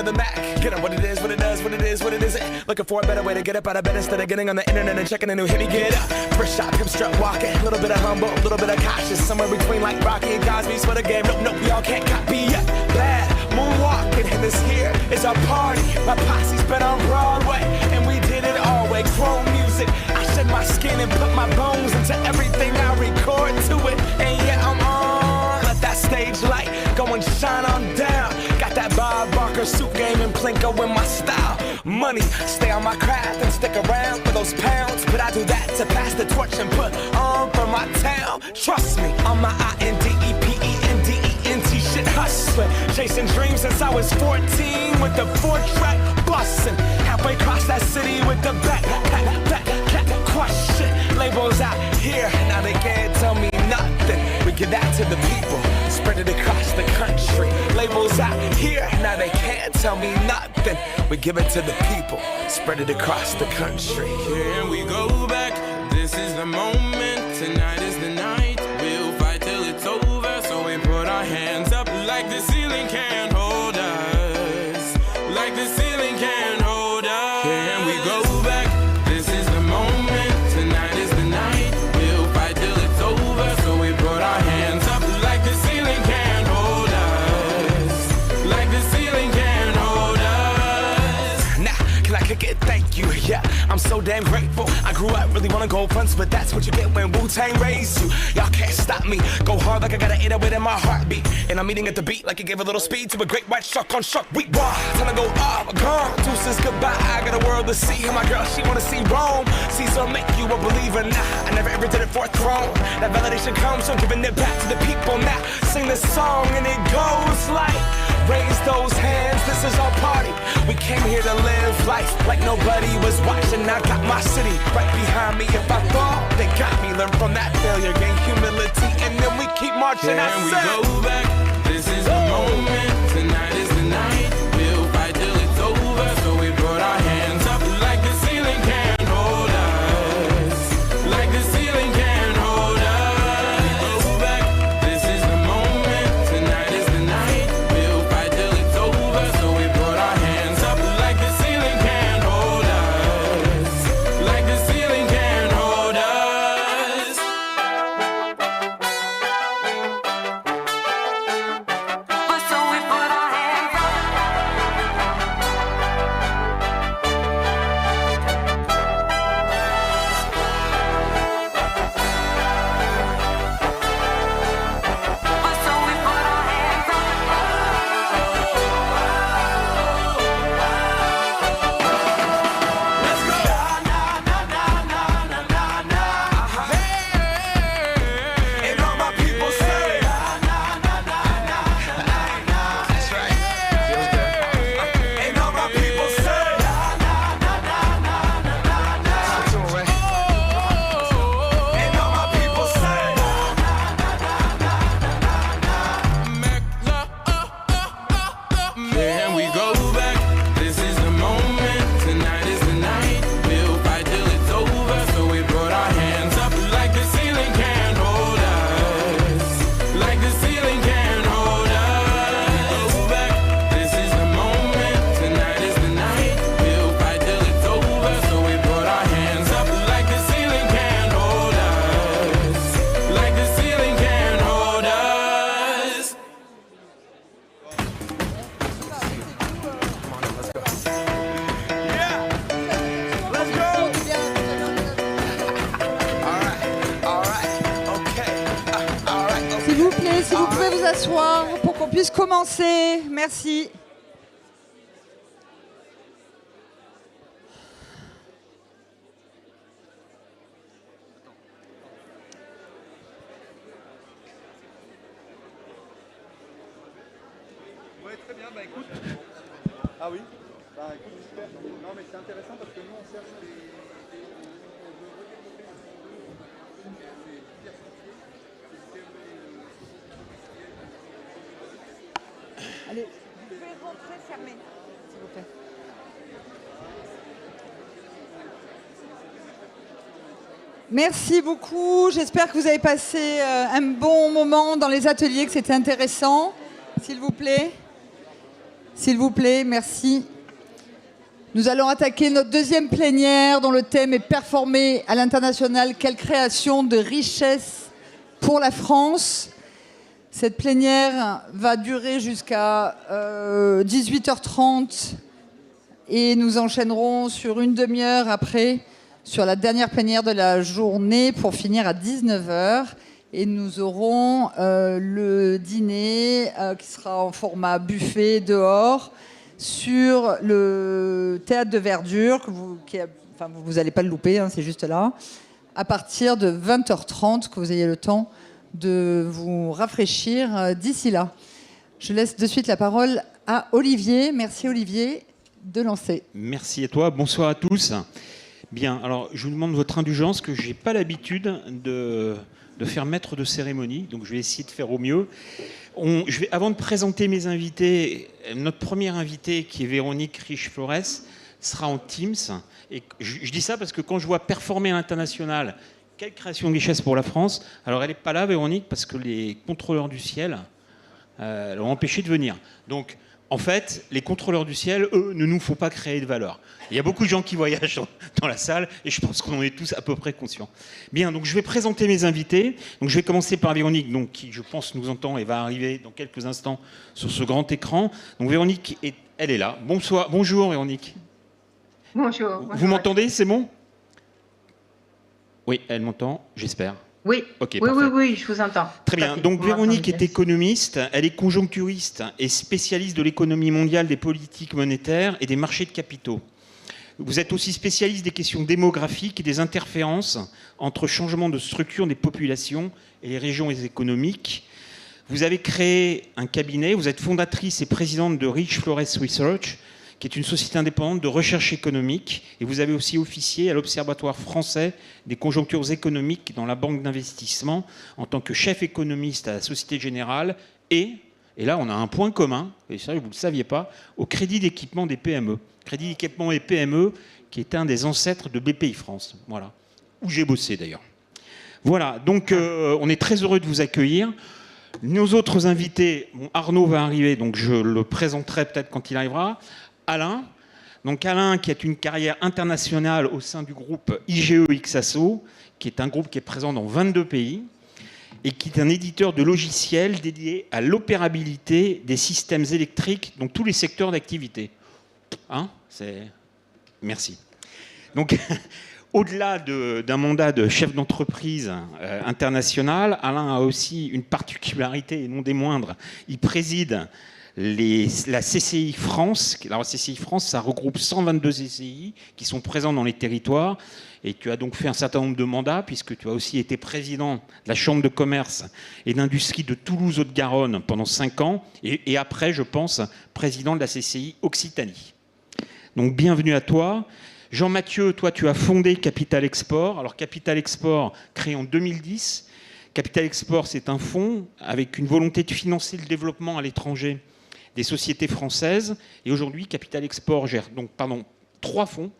of the Mac. Get up what it is, what it does, what it is, what it isn't. Looking for a better way to get up out of bed instead of getting on the internet and checking a new hit. Me get up, first shot, pimp strut walking. A little bit of humble, a little bit of cautious. Somewhere between like Rocky and Cosby's for the game. Nope, nope, y'all can't copy yet. Bad moonwalking, and this here is our party. My posse's been on Broadway, and we did it all way. Chrome music, I shed my skin and put my bones into everything I record to it. And yeah, I'm on. Let that stage light go and shine on down. Got that Bob Barker suit game and Plinko in my style. Money, stay on my craft and stick around for those pounds. But I do that to pass the torch and put on for my town. Trust me, on my INDEPENDENT shit hustling. Chasing dreams since I was 14 with the 4-track bustin'. Halfway across that city with the back crush shit. Labels out here, now they can't tell me nothing. We give that to the people, spread it across the country. Labels out here, now they can't tell me nothing. We give it to the people, spread it across the country. Here we go back, this is the moment, tonight is the night. We'll fight till it's over, so we put our hands up like the ceiling can't hold us. Like the ceiling can't hold us. Here we go back, this is the moment, tonight is the night. We'll fight till it's over, so we put our hands up like the ceiling can't hold us. Like the ceiling can't hold us. Nah, can I kick it? Thank you, yeah, I'm so damn grateful. I grew up really wanna go fronts, but that's what you get when Wu-Tang raised you. Y'all can't stop me, go hard like I got an 808 in my heartbeat. And I'm eating at the beat like it gave a little speed to a great white shark on Shark Week. Wow, time to go off, gone, deuces goodbye. I got a world to see, and my girl, she wanna see Rome. Caesar make you a believer, nah, I never ever did it for a throne. That validation comes from giving it back to the people. Now, sing this song and it goes like, raise those hands, this is our party. We came here to live life like nobody was watching. I got my city right behind me. If I fall, they got me. Learn from that failure, gain humility, and then we keep marching. And we go back, this is the moment, tonight is the night. We'll fight till it's over, so we put our hands up like the ceiling can't hold us. Like the ceiling can't hold us. We go back, this is the moment, tonight is the night. We'll fight till it's over, so we put our hands up like the ceiling can't hold us. Like the ceiling can't hold us. So we put our hands up. So we put our hands up. Let's go. And all my people say, that's right. Feels good. And all my people say, and all my people say, Here we go back, this is the moment, tonight is the night. We'll fight till it's over, so we put our hands up like the ceiling can't hold us. Like the ceiling can't hold us. Go back, this is the moment, tonight is the night. We'll fight till it's over, so we put our hands up like the ceiling can't hold us. Like the ceiling can't hold us. yeah. Let's go. All right, okay. All right, okay. S'il vous plaît, si vous pouvez vous asseoir pour qu'on puisse commencer. Merci. Ouais, très bien, bah écoute. Ah oui. Bah écoute, super. Non mais c'est intéressant parce que nous on cherche des... on veut redévelopper un peu c'est diversifié. Allez, vous pouvez rentrer, fermer, s'il vous plaît. Merci beaucoup. J'espère que vous avez passé un bon moment dans les ateliers, que c'était intéressant. S'il vous plaît. S'il vous plaît, merci. Nous allons attaquer notre deuxième plénière dont le thème est performer à l'international. Quelle création de richesse pour la France. Cette plénière va durer jusqu'à 18h30 et nous enchaînerons sur une demi-heure après sur la dernière plénière de la journée pour finir à 19h. Et nous aurons le dîner qui sera en format buffet dehors sur le théâtre de verdure, vous n'allez pas le louper, hein, c'est juste là, à partir de 20h30, que vous ayez le temps de vous rafraîchir d'ici là. Je laisse de suite la parole à Olivier. Merci Olivier de lancer. Merci à toi, bonsoir à tous. Bien, alors je vous demande votre indulgence que je n'ai pas l'habitude de faire maître de cérémonie, donc je vais essayer de faire au mieux. Avant de présenter mes invités, notre première invitée, qui est Véronique Riche-Flores, sera en Teams. Et je dis ça parce que quand je vois performer à l'international, quelle création de richesse pour la France. Alors elle n'est pas là, Véronique, parce que les contrôleurs du ciel l'ont empêché de venir. Donc, en fait, les contrôleurs du ciel, eux, ne nous font pas créer de valeur. Il y a beaucoup de gens qui voyagent dans la salle et je pense qu'on en est tous à peu près conscients. Bien, donc je vais présenter mes invités. Donc je vais commencer par Véronique, donc, qui, je pense, nous entend et va arriver dans quelques instants sur ce grand écran. Donc Véronique, elle est là. Bonjour Véronique. Bonjour. Vous m'entendez, c'est bon? Oui, elle m'entend, j'espère. Oui. Okay, oui, je vous entends. Très bien. Donc Véronique est économiste, elle est conjoncturiste et spécialiste de l'économie mondiale, des politiques monétaires et des marchés de capitaux. Vous êtes aussi spécialiste des questions démographiques et des interférences entre changement de structure des populations et les régions économiques. Vous avez créé un cabinet, vous êtes fondatrice et présidente de Riche-Flores Research, qui est une société indépendante de recherche économique. Et vous avez aussi officié à l'Observatoire français des conjonctures économiques dans la banque d'investissement en tant que chef économiste à la Société Générale et là on a un point commun, et ça vous ne le saviez pas, au Crédit d'équipement des PME. Crédit d'équipement des PME qui est un des ancêtres de BPI France, voilà, où j'ai bossé d'ailleurs. Voilà, donc on est très heureux de vous accueillir. Nos autres invités, Arnaud va arriver, donc je le présenterai peut-être quand il arrivera. Alain, donc Alain qui a une carrière internationale au sein du groupe IGE-XASO, qui est un groupe qui est présent dans 22 pays et qui est un éditeur de logiciels dédié à l'opérabilité des systèmes électriques dans tous les secteurs d'activité. Hein, merci. Donc, au-delà d'un mandat de chef d'entreprise international, Alain a aussi une particularité, et non des moindres. Il préside la CCI France. Alors, la CCI France, ça regroupe 122 CCI qui sont présents dans les territoires. Et tu as donc fait un certain nombre de mandats, puisque tu as aussi été président de la Chambre de commerce et d'industrie de Toulouse-Haute-Garonne pendant 5 ans. Et après, je pense, président de la CCI Occitanie. Donc, bienvenue à toi. Jean-Mathieu, toi, tu as fondé Capital Export. Alors, Capital Export, créé en 2010. Capital Export, c'est un fonds avec une volonté de financer le développement à l'étranger des sociétés françaises. Et aujourd'hui, Capital Export gère 3 fonds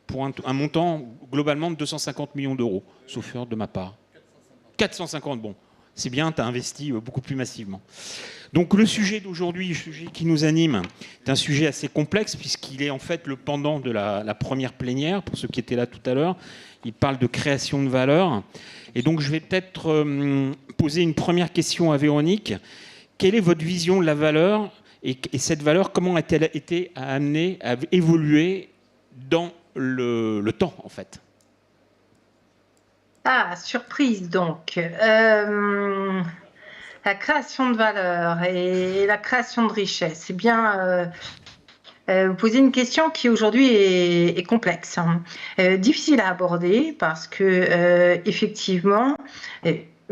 pour un montant globalement de 250 millions d'euros, sauf erreur de ma part. 450, bon, c'est bien, tu as investi beaucoup plus massivement. Donc le sujet d'aujourd'hui, le sujet qui nous anime, est un sujet assez complexe puisqu'il est en fait le pendant de la première plénière, pour ceux qui étaient là tout à l'heure. Il parle de création de valeur. Et donc je vais peut-être poser une première question à Véronique. Quelle est votre vision de la valeur et cette valeur, comment a-t-elle été amenée à évoluer dans le temps, en fait? Ah, surprise donc. La création de valeur et la création de richesse. C'est bien. Vous posez une question qui aujourd'hui est complexe, hein. Difficile à aborder parce que effectivement.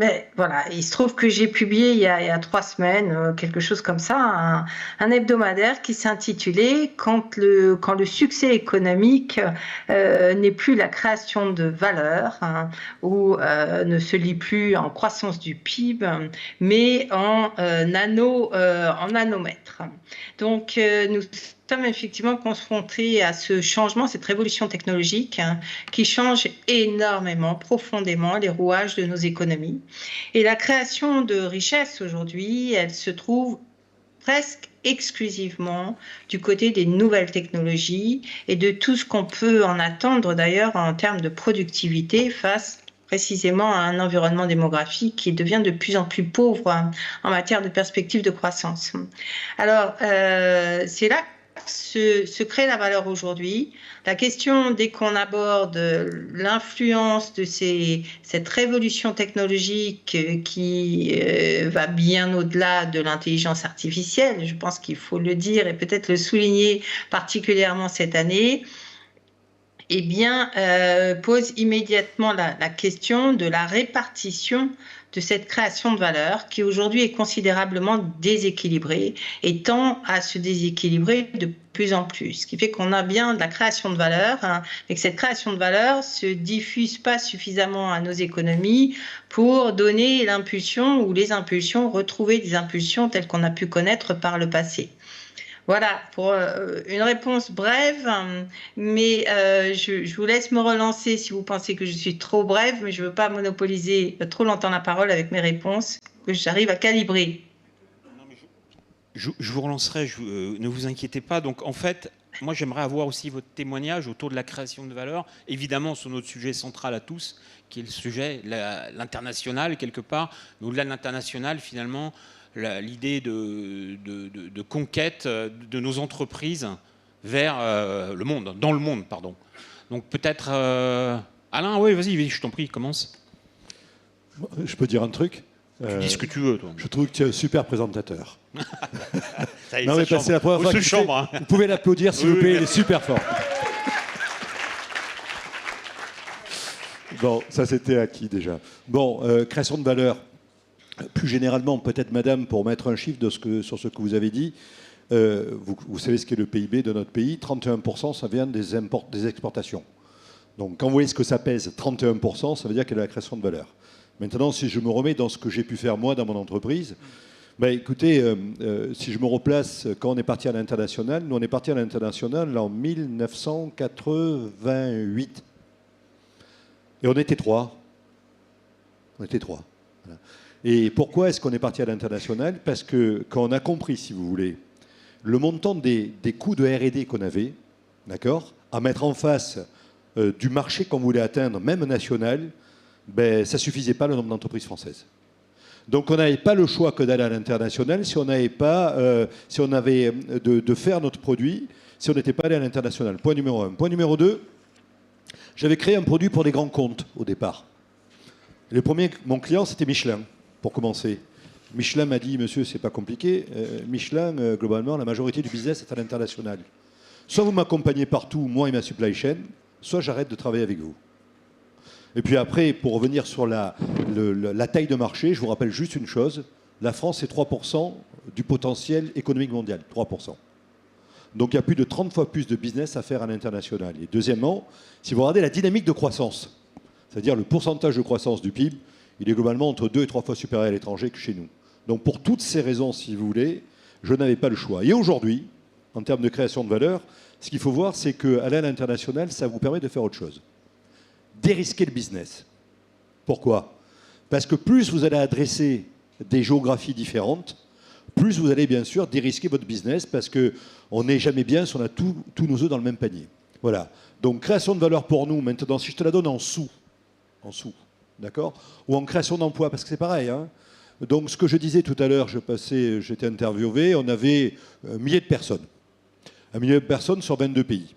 Mais voilà, il se trouve que j'ai publié il y a 3 semaines, quelque chose comme ça, un hebdomadaire qui s'intitulait « Quand le succès économique n'est plus la création de valeur, hein, ou ne se lit plus en croissance du PIB, mais en nanomètres ». Donc, nous sommes effectivement confrontés à ce changement, cette révolution technologique, hein, qui change énormément, profondément les rouages de nos économies. Et la création de richesse aujourd'hui, elle se trouve presque exclusivement du côté des nouvelles technologies et de tout ce qu'on peut en attendre d'ailleurs en termes de productivité face précisément à un environnement démographique qui devient de plus en plus pauvre en matière de perspectives de croissance. Alors, c'est là que se crée la valeur aujourd'hui. La question, dès qu'on aborde l'influence de cette révolution technologique qui va bien au-delà de l'intelligence artificielle, je pense qu'il faut le dire et peut-être le souligner particulièrement cette année, eh bien, pose immédiatement la question de la répartition de cette création de valeur qui aujourd'hui est considérablement déséquilibrée et tend à se déséquilibrer de plus en plus. Ce qui fait qu'on a bien de la création de valeur, mais que cette création de valeur ne se diffuse pas suffisamment à nos économies pour donner l'impulsion ou les impulsions, retrouver des impulsions telles qu'on a pu connaître par le passé. Voilà, pour une réponse brève, mais je vous laisse me relancer si vous pensez que je suis trop brève, mais je ne veux pas monopoliser trop longtemps la parole avec mes réponses, que j'arrive à calibrer. Je vous relancerai, ne vous inquiétez pas. Donc en fait, moi j'aimerais avoir aussi votre témoignage autour de la création de valeur, évidemment sur notre sujet central à tous, qui est le sujet, l'international quelque part, mais au-delà de l'international finalement, l'idée de conquête de nos entreprises vers le monde, dans le monde, pardon. Donc peut-être... Alain, oui, vas-y, je t'en prie, commence. Je peux dire un truc? Tu dis ce que tu veux, toi. Je trouve que tu es un super présentateur. Ça y est, Non, mais c'est la première fois que vous pouvez l'applaudir, s'il vous plaît, il est super fort. Bon, ça c'était acquis déjà. Bon, création de valeur. Plus généralement, peut-être, madame, pour mettre un chiffre sur ce que vous avez dit, vous savez ce qu'est le PIB de notre pays, 31%, ça vient des exportations. Donc, quand vous voyez ce que ça pèse, 31%, ça veut dire qu'il y a la création de valeur. Maintenant, si je me remets dans ce que j'ai pu faire, moi, dans mon entreprise, ben, écoutez, si je me replace, quand on est parti à l'international, nous, on est parti à l'international en 1988. Et on était trois. On était trois. Voilà. Et pourquoi est-ce qu'on est parti à l'international? Parce que quand on a compris, si vous voulez, le montant des coûts de R&D qu'on avait, d'accord, à mettre en face du marché qu'on voulait atteindre, même national, ben, ça ne suffisait pas le nombre d'entreprises françaises. Donc on n'avait pas le choix que d'aller à l'international si on n'avait pas, si on avait de faire notre produit, si on n'était pas allé à l'international. Point numéro 1. Point numéro 2, j'avais créé un produit pour les grands comptes au départ. Le premier, mon client, c'était Michelin, pour commencer. Michelin m'a dit, monsieur, c'est pas compliqué. Michelin, globalement, la majorité du business est à l'international. Soit vous m'accompagnez partout, moi et ma supply chain, soit j'arrête de travailler avec vous. Et puis après, pour revenir sur la taille de marché, je vous rappelle juste une chose. La France, c'est 3% du potentiel économique mondial. 3%. Donc il y a plus de 30 fois plus de business à faire à l'international. Et deuxièmement, si vous regardez la dynamique de croissance, c'est-à-dire le pourcentage de croissance du PIB, il est globalement entre 2 et 3 fois supérieur à l'étranger que chez nous. Donc pour toutes ces raisons, si vous voulez, je n'avais pas le choix. Et aujourd'hui, en termes de création de valeur, ce qu'il faut voir, c'est qu'aller à l'international, ça vous permet de faire autre chose. Dérisquer le business. Pourquoi? Parce que plus vous allez adresser des géographies différentes, plus vous allez bien sûr dérisquer votre business parce qu'on n'est jamais bien si on a tous nos œufs dans le même panier. Voilà. Donc création de valeur pour nous, maintenant, si je te la donne en sous, d'accord? Ou en création d'emploi, parce que c'est pareil. Hein. Donc ce que je disais tout à l'heure, j'étais interviewé, on avait un millier de personnes. Un millier de personnes sur 22 pays.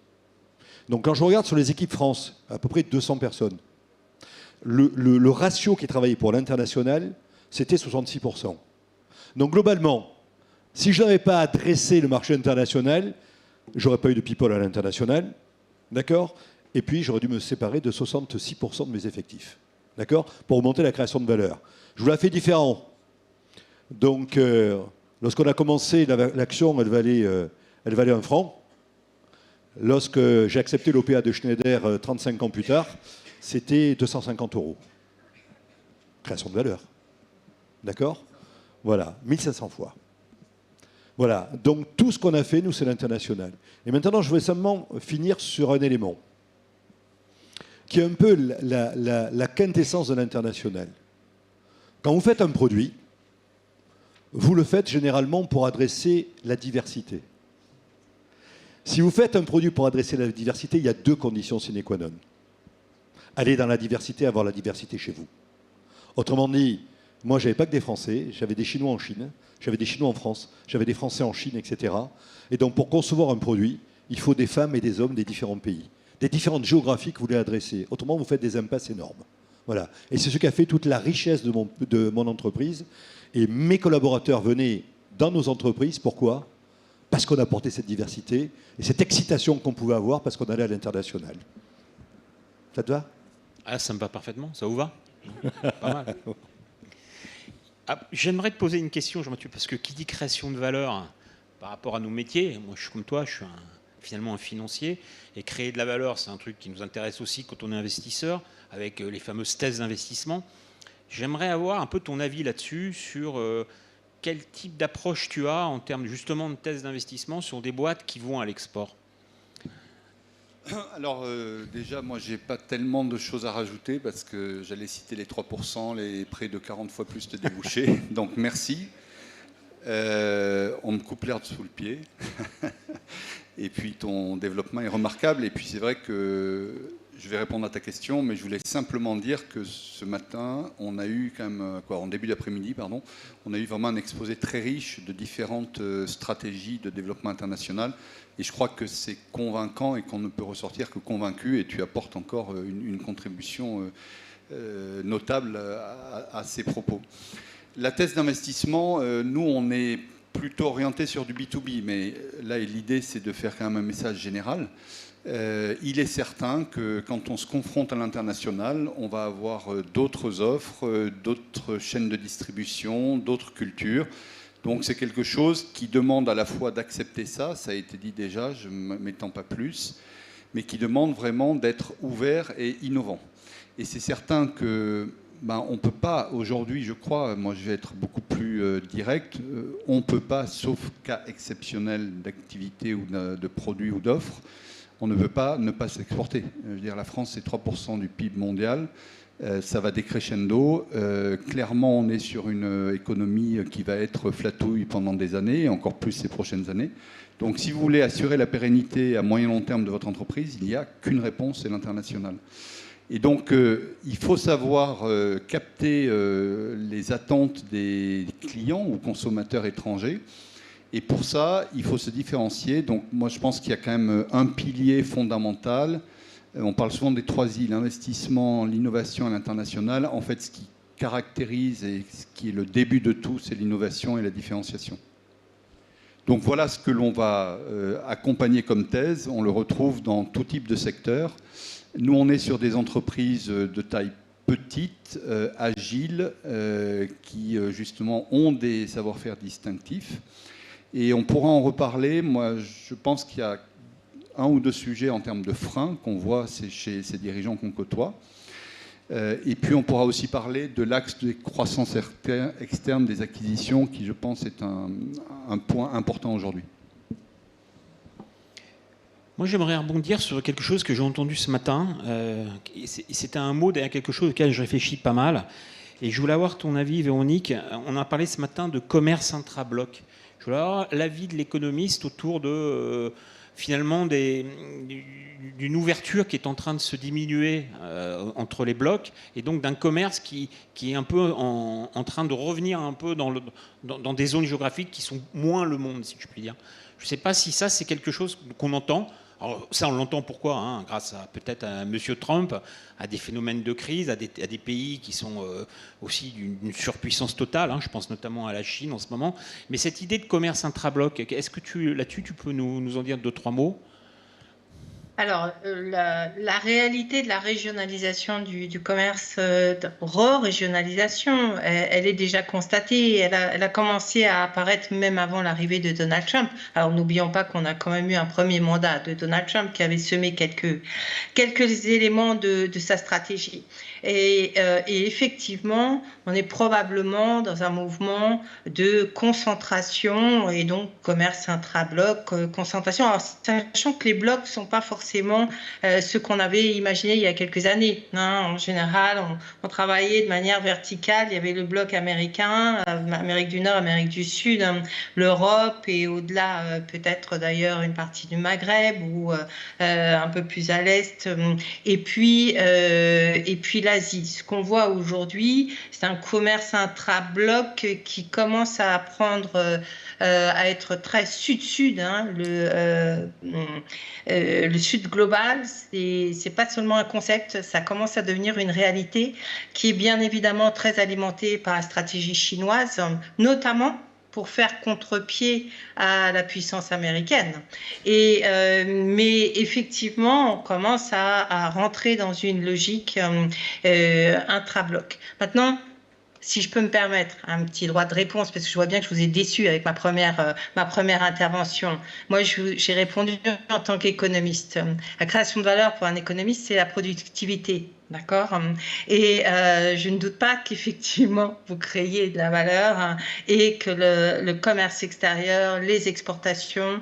Donc quand je regarde sur les équipes France, à peu près 200 personnes, le ratio qui travaillait pour l'international, c'était 66%. Donc globalement, si je n'avais pas adressé le marché international, j'aurais pas eu de people à l'international, d'accord? Et puis j'aurais dû me séparer de 66% de mes effectifs, d'accord? Pour augmenter la création de valeur. Je vous la fais différent. Donc lorsqu'on a commencé, l'action, elle valait 1 franc. Lorsque j'ai accepté l'OPA de Schneider 35 ans plus tard, c'était 250 €. Création de valeur. D'accord? Voilà, 1500 fois. Voilà, donc tout ce qu'on a fait, nous, c'est l'international. Et maintenant, je voulais simplement finir sur un élément qui est un peu la quintessence de l'international. Quand vous faites un produit, vous le faites généralement pour adresser la diversité. Si vous faites un produit pour adresser la diversité, il y a 2 conditions sine qua non. Aller dans la diversité, avoir la diversité chez vous. Autrement dit, moi, je n'avais pas que des Français, j'avais des Chinois en Chine, j'avais des Chinois en France, j'avais des Français en Chine, etc. Et donc, pour concevoir un produit, il faut des femmes et des hommes des différents pays, des différentes géographies que vous voulez adresser. Autrement, vous faites des impasses énormes. Voilà. Et c'est ce qui a fait toute la richesse de mon entreprise. Et mes collaborateurs venaient dans nos entreprises. Pourquoi ? Parce qu'on apportait cette diversité et cette excitation qu'on pouvait avoir parce qu'on allait à l'international. Ça te va ? Ah, ça me va parfaitement, ça vous va ? Pas mal. Ah, j'aimerais te poser une question, Jean-Mathieu, parce que qui dit création de valeur par rapport à nos métiers, moi je suis comme toi, je suis finalement un financier, et créer de la valeur, c'est un truc qui nous intéresse aussi quand on est investisseur, avec les fameuses thèses d'investissement. J'aimerais avoir un peu ton avis là-dessus, sur quel type d'approche tu as en termes justement de thèses d'investissement sur des boîtes qui vont à l'export. Alors déjà, moi, j'ai pas tellement de choses à rajouter parce que j'allais citer les 3%, les près de 40 fois plus de débouchés. Donc merci. On me coupe l'herbe sous le pied. Et puis ton développement est remarquable. Et puis c'est vrai que je vais répondre à ta question, mais je voulais simplement dire que ce matin, on a eu quand même, en début d'après-midi, pardon, on a eu vraiment un exposé très riche de différentes stratégies de développement international. Et je crois que c'est convaincant et qu'on ne peut ressortir que convaincu. Et tu apportes encore une contribution notable à ces propos. La thèse d'investissement, nous, on est plutôt orienté sur du B2B, mais là, l'idée, c'est de faire quand même un message général. Il est certain que quand on se confronte à l'international, on va avoir d'autres offres, d'autres chaînes de distribution, d'autres cultures. Donc c'est quelque chose qui demande à la fois d'accepter ça a été dit déjà, je ne m'étends pas plus, mais qui demande vraiment d'être ouvert et innovant. Et c'est certain que on ne peut pas aujourd'hui, je crois, moi je vais être beaucoup plus direct, on ne peut pas, sauf cas exceptionnel d'activité ou de produits ou d'offres, on ne peut pas ne pas s'exporter. Je veux dire, la France, c'est 3% du PIB mondial. Ça va décrescendo. Clairement, on est sur une économie qui va être flatouille pendant des années, et encore plus ces prochaines années. Donc, si vous voulez assurer la pérennité à moyen long terme de votre entreprise, il n'y a qu'une réponse, c'est l'international. Et donc, il faut savoir capter les attentes des clients ou consommateurs étrangers. Et pour ça, il faut se différencier. Donc moi, je pense qu'il y a quand même un pilier fondamental. On parle souvent des 3 I, l'investissement, l'innovation et l'international. En fait, ce qui caractérise et ce qui est le début de tout, c'est l'innovation et la différenciation. Donc voilà ce que l'on va accompagner comme thèse. On le retrouve dans tout type de secteur. Nous, on est sur des entreprises de taille petite, agiles, qui justement ont des savoir-faire distinctifs. Et on pourra en reparler. Moi, je pense qu'il y a 1 ou 2 sujets en termes de freins qu'on voit chez ces dirigeants qu'on côtoie. Et puis, on pourra aussi parler de l'axe des croissances externes des acquisitions, qui, je pense, est un point important aujourd'hui. Moi, j'aimerais rebondir sur quelque chose que j'ai entendu ce matin. C'était un mot derrière quelque chose auquel je réfléchis pas mal. Et je voulais avoir ton avis, Véronique. On a parlé ce matin de commerce intra-bloc. Je voulais avoir l'avis de l'économiste autour de, finalement, d'une ouverture qui est en train de se diminuer entre les blocs, et donc d'un commerce qui est un peu en train de revenir un peu dans des zones géographiques qui sont moins le monde, si je puis dire. Je ne sais pas si ça, c'est quelque chose qu'on entend. Alors, ça, on l'entend pourquoi, grâce à peut-être à M. Trump, à des phénomènes de crise, à des pays qui sont aussi d'une surpuissance totale. Je pense notamment à la Chine en ce moment. Mais cette idée de commerce intra-bloc, est-ce que là-dessus, tu peux nous en dire 2-3 mots ? Alors, la réalité de la régionalisation du commerce, re-régionalisation, elle est déjà constatée. Elle a commencé à apparaître même avant l'arrivée de Donald Trump. Alors, n'oublions pas qu'on a quand même eu un premier mandat de Donald Trump qui avait semé quelques éléments de sa stratégie. Et effectivement, on est probablement dans un mouvement de concentration et donc commerce intra-bloc, concentration. Alors, sachant que les blocs ne sont pas forcément forcément ce qu'on avait imaginé il y a quelques années. En général, on travaillait de manière verticale. Il y avait le bloc américain, Amérique du Nord, Amérique du Sud, l'Europe et au-delà peut-être d'ailleurs une partie du Maghreb ou un peu plus à l'est. Et puis l'Asie. Ce qu'on voit aujourd'hui, c'est un commerce intra-bloc qui commence à prendre, à être très sud-sud. Le sud global, c'est pas seulement un concept, ça commence à devenir une réalité qui est bien évidemment très alimentée par la stratégie chinoise, notamment pour faire contre-pied à la puissance américaine. Mais effectivement, on commence à rentrer dans une logique intra-bloc. Maintenant, si je peux me permettre un petit droit de réponse, parce que je vois bien que je vous ai déçu avec ma première intervention. Moi, j'ai répondu en tant qu'économiste. La création de valeur pour un économiste, c'est la productivité. D'accord. Et je ne doute pas qu'effectivement vous créiez de la valeur et que le commerce extérieur, les exportations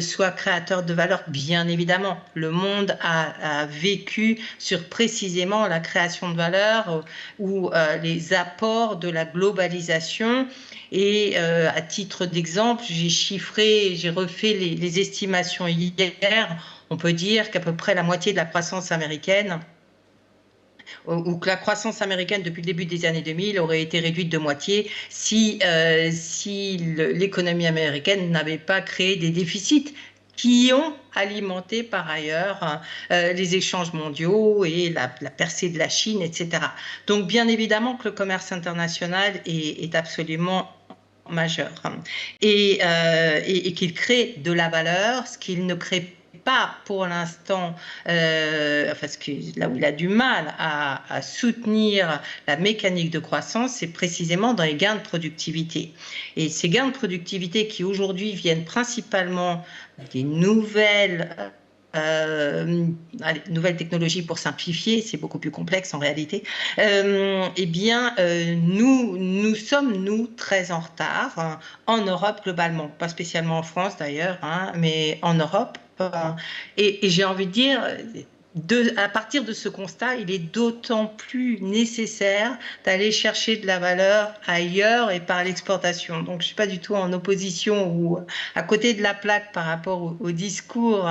soient créateurs de valeur. Bien évidemment, le monde a vécu sur précisément la création de valeur ou les apports de la globalisation. Et à titre d'exemple, j'ai refait les estimations hier. On peut dire qu'à peu près la moitié de la croissance américaine, ou que la croissance américaine depuis le début des années 2000 aurait été réduite de moitié si l'économie américaine n'avait pas créé des déficits qui ont alimenté par ailleurs les échanges mondiaux et la percée de la Chine, etc. Donc bien évidemment que le commerce international est absolument majeur et qu'il crée de la valeur, ce qu'il ne crée pas pour l'instant, parce que là où il a du mal à soutenir la mécanique de croissance, c'est précisément dans les gains de productivité. Et ces gains de productivité qui aujourd'hui viennent principalement des nouvelles technologies pour simplifier, c'est beaucoup plus complexe en réalité, nous sommes très en retard en Europe globalement, pas spécialement en France d'ailleurs, mais en Europe. Et j'ai envie de dire, à partir de ce constat, il est d'autant plus nécessaire d'aller chercher de la valeur ailleurs et par l'exportation. Donc je ne suis pas du tout en opposition ou à côté de la plaque par rapport au discours ou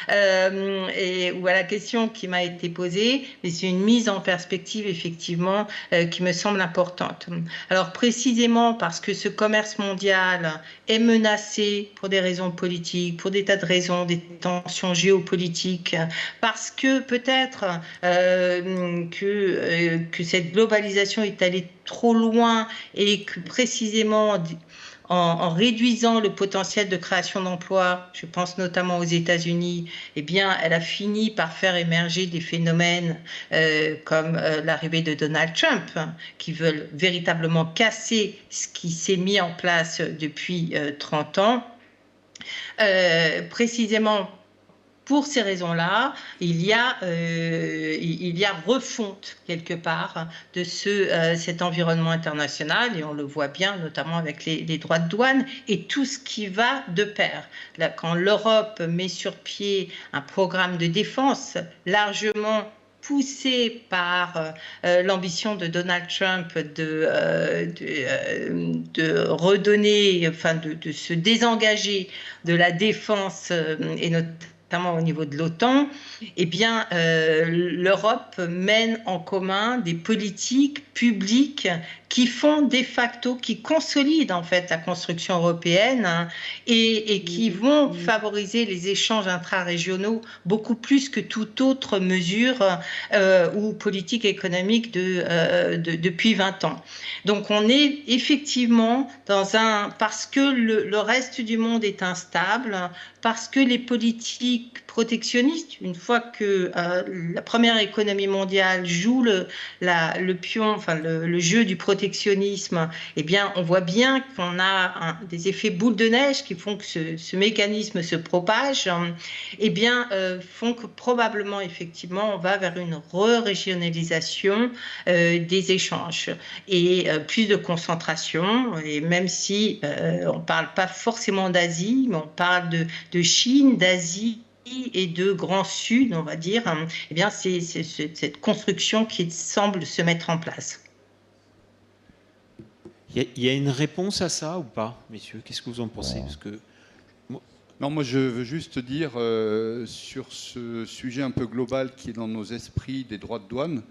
à la question qui m'a été posée, mais c'est une mise en perspective effectivement qui me semble importante. Alors précisément parce que ce commerce mondial est menacé pour des raisons politiques, pour des tas de raisons, des tensions géopolitiques, parce que peut-être que cette globalisation est allée trop loin et que précisément en réduisant le potentiel de création d'emplois, je pense notamment aux États-Unis, eh bien, elle a fini par faire émerger des phénomènes comme l'arrivée de Donald Trump, qui veulent véritablement casser ce qui s'est mis en place depuis 30 ans. Précisément pour ces raisons-là, il y a refonte quelque part de cet environnement international et on le voit bien notamment avec les droits de douane et tout ce qui va de pair. Là, quand l'Europe met sur pied un programme de défense largement poussé par l'ambition de Donald Trump de redonner, enfin de se désengager de la défense et notamment au niveau de l'OTAN, eh bien, l'Europe mène en commun des politiques publiques qui font de facto, qui consolident en fait la construction européenne et qui vont favoriser les échanges intra-régionaux beaucoup plus que toute autre mesure ou politique économique depuis 20 ans. Donc on est effectivement parce que le reste du monde est instable, parce que les politiques protectionnistes, une fois que la première économie mondiale joue le pion, enfin le jeu du protectionnisme, eh bien, on voit bien qu'on a des effets boule de neige qui font que ce mécanisme se propage, eh bien, font que probablement, effectivement, on va vers une re-régionalisation des échanges et plus de concentration. Et même si on ne parle pas forcément d'Asie, mais on parle de Chine, d'Asie et de Grand Sud, on va dire, eh bien, c'est cette construction qui semble se mettre en place. Il y a une réponse à ça ou pas, messieurs? Qu'est-ce que vous en pensez? Parce que Non, moi je veux juste dire sur ce sujet un peu global qui est dans nos esprits des droits de douane,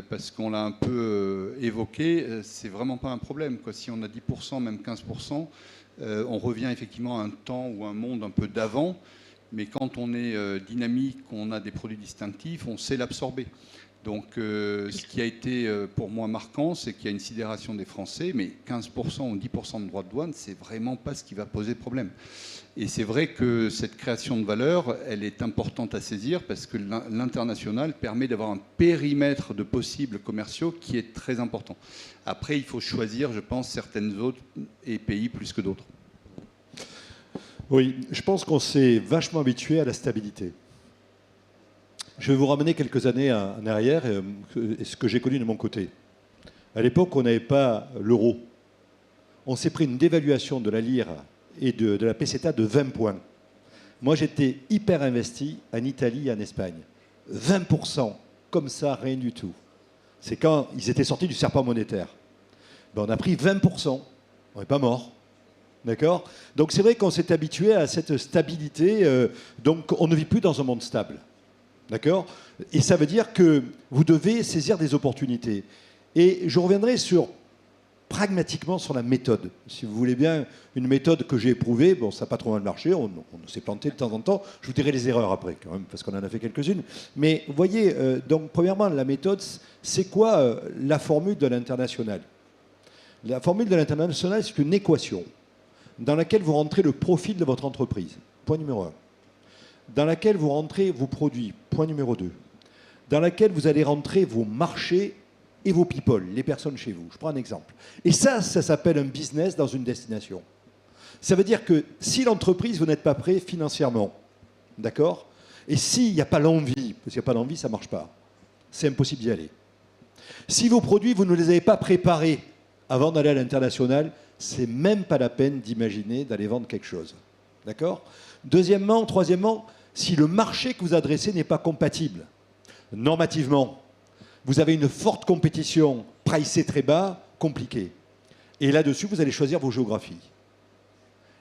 parce qu'on l'a un peu évoqué, c'est vraiment pas un problème, quoi. Si on a 10%, même 15%, on revient effectivement à un temps ou un monde un peu d'avant, mais quand on est dynamique, qu'on a des produits distinctifs, on sait l'absorber. Donc ce qui a été pour moi marquant, c'est qu'il y a une sidération des Français, mais 15% ou 10% de droits de douane, c'est vraiment pas ce qui va poser problème. Et c'est vrai que cette création de valeur, elle est importante à saisir parce que l'international permet d'avoir un périmètre de possibles commerciaux qui est très important. Après, il faut choisir, je pense, certaines zones et pays plus que d'autres. Oui, je pense qu'on s'est vachement habitué à la stabilité. Je vais vous ramener quelques années en arrière et ce que j'ai connu de mon côté. À l'époque, on n'avait pas l'euro. On s'est pris une dévaluation de la lire et de la peseta de 20 points. Moi, j'étais hyper investi en Italie et en Espagne. 20%, comme ça, rien du tout. C'est quand ils étaient sortis du serpent monétaire. Ben, on a pris 20%. On n'est pas mort. D'accord? Donc c'est vrai qu'on s'est habitué à cette stabilité. Donc on ne vit plus dans un monde stable. D'accord? Et ça veut dire que vous devez saisir des opportunités. Et je reviendrai pragmatiquement sur la méthode. Si vous voulez bien, une méthode que j'ai éprouvée, bon, ça n'a pas trop mal marché, on s'est planté de temps en temps. Je vous dirai les erreurs après, quand même, parce qu'on en a fait quelques-unes. Mais vous voyez, donc, premièrement, la méthode, c'est quoi la formule de l'international? La formule de l'international, c'est une équation dans laquelle vous rentrez le profil de votre entreprise, point numéro 1. Dans laquelle vous rentrez vos produits, point numéro 2. Dans laquelle vous allez rentrer vos marchés et vos people, les personnes chez vous. Je prends un exemple. Et ça s'appelle un business dans une destination. Ça veut dire que si l'entreprise, vous n'êtes pas prêt financièrement, d'accord? Et s'il n'y a pas l'envie, parce qu'il n'y a pas d'envie, ça ne marche pas. C'est impossible d'y aller. Si vos produits, vous ne les avez pas préparés avant d'aller à l'international, c'est même pas la peine d'imaginer d'aller vendre quelque chose. D'accord? Deuxièmement, troisièmement, si le marché que vous adressez n'est pas compatible, normativement, vous avez une forte compétition, pricée très bas, compliquée. Et là-dessus, vous allez choisir vos géographies.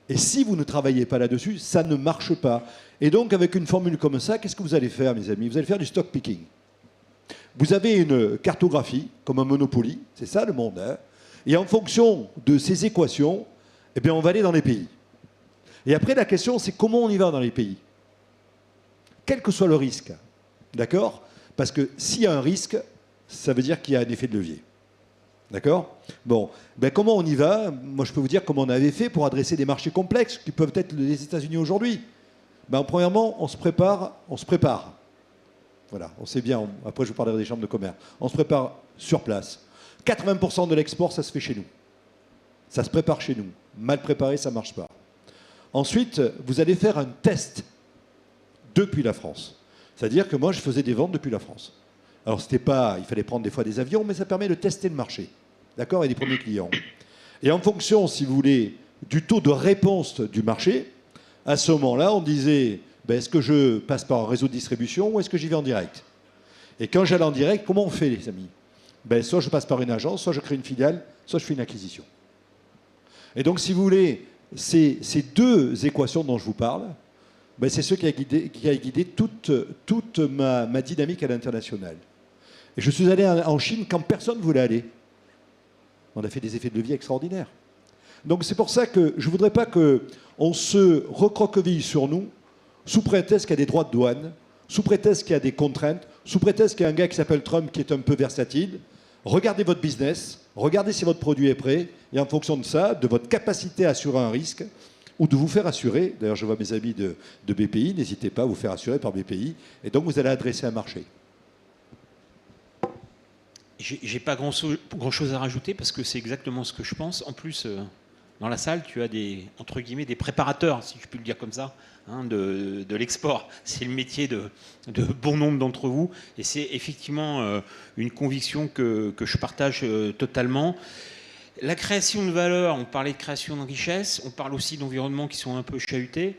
Et si vous ne travaillez pas là-dessus, ça ne marche pas. Et donc, avec une formule comme ça, qu'est-ce que vous allez faire, mes amis? Vous allez faire du stock picking. Vous avez une cartographie, comme un Monopoly, c'est ça le monde, hein? Et en fonction de ces équations, eh bien, on va aller dans les pays. Et après, la question, c'est comment on y va dans les pays? Quel que soit le risque, d'accord? Parce que s'il y a un risque, ça veut dire qu'il y a un effet de levier. D'accord? Bon, ben comment on y va? Moi, je peux vous dire comment on avait fait pour adresser des marchés complexes, qui peuvent être les États-Unis aujourd'hui. Ben, premièrement, on se prépare. Voilà, on sait bien, après je vous parlerai des chambres de commerce. On se prépare sur place. 80% de l'export, ça se fait chez nous. Ça se prépare chez nous. Mal préparé, ça ne marche pas. Ensuite, vous allez faire un test depuis la France. C'est-à-dire que moi, je faisais des ventes depuis la France. Alors, c'était pas, il fallait prendre des fois des avions, mais ça permet de tester le marché. D'accord? Et des premiers clients. Et en fonction, si vous voulez, du taux de réponse du marché, à ce moment-là, on disait, ben, est-ce que je passe par un réseau de distribution ou est-ce que j'y vais en direct? Et quand j'allais en direct, comment on fait, les amis? Ben, soit je passe par une agence, soit je crée une filiale, soit je fais une acquisition. Et donc, si vous voulez, ces deux équations dont je vous parle, ben, c'est ce qui a guidé toute ma dynamique à l'international. Et je suis allé en Chine quand personne ne voulait aller. On a fait des effets de levier extraordinaires. Donc c'est pour ça que je ne voudrais pas qu'on se recroqueville sur nous sous prétexte qu'il y a des droits de douane, sous prétexte qu'il y a des contraintes, sous prétexte qu'il y a un gars qui s'appelle Trump qui est un peu versatile. Regardez votre business, regardez si votre produit est prêt, et en fonction de ça, de votre capacité à assurer un risque, ou de vous faire assurer, d'ailleurs je vois mes amis de BPI, n'hésitez pas à vous faire assurer par BPI, et donc vous allez adresser un marché. J'ai pas grand-chose à rajouter parce que c'est exactement ce que je pense. En plus, dans la salle, tu as des, entre guillemets, des préparateurs, si je puis le dire comme ça, hein, de l'export. C'est le métier de bon nombre d'entre vous. Et c'est effectivement une conviction que je partage totalement. La création de valeur, on parlait de création de richesse, on parle aussi d'environnements qui sont un peu chahutés.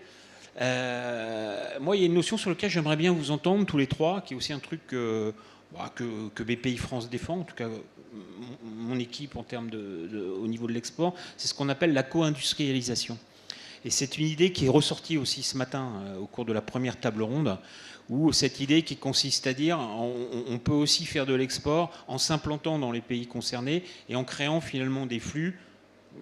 Moi, il y a une notion sur laquelle j'aimerais bien vous entendre tous les trois, qui est aussi un truc que BPI France défend, en tout cas mon équipe en termes au niveau de l'export, c'est ce qu'on appelle la co-industrialisation. Et c'est une idée qui est ressortie aussi ce matin au cours de la première table ronde, où cette idée qui consiste à dire on peut aussi faire de l'export en s'implantant dans les pays concernés et en créant finalement des flux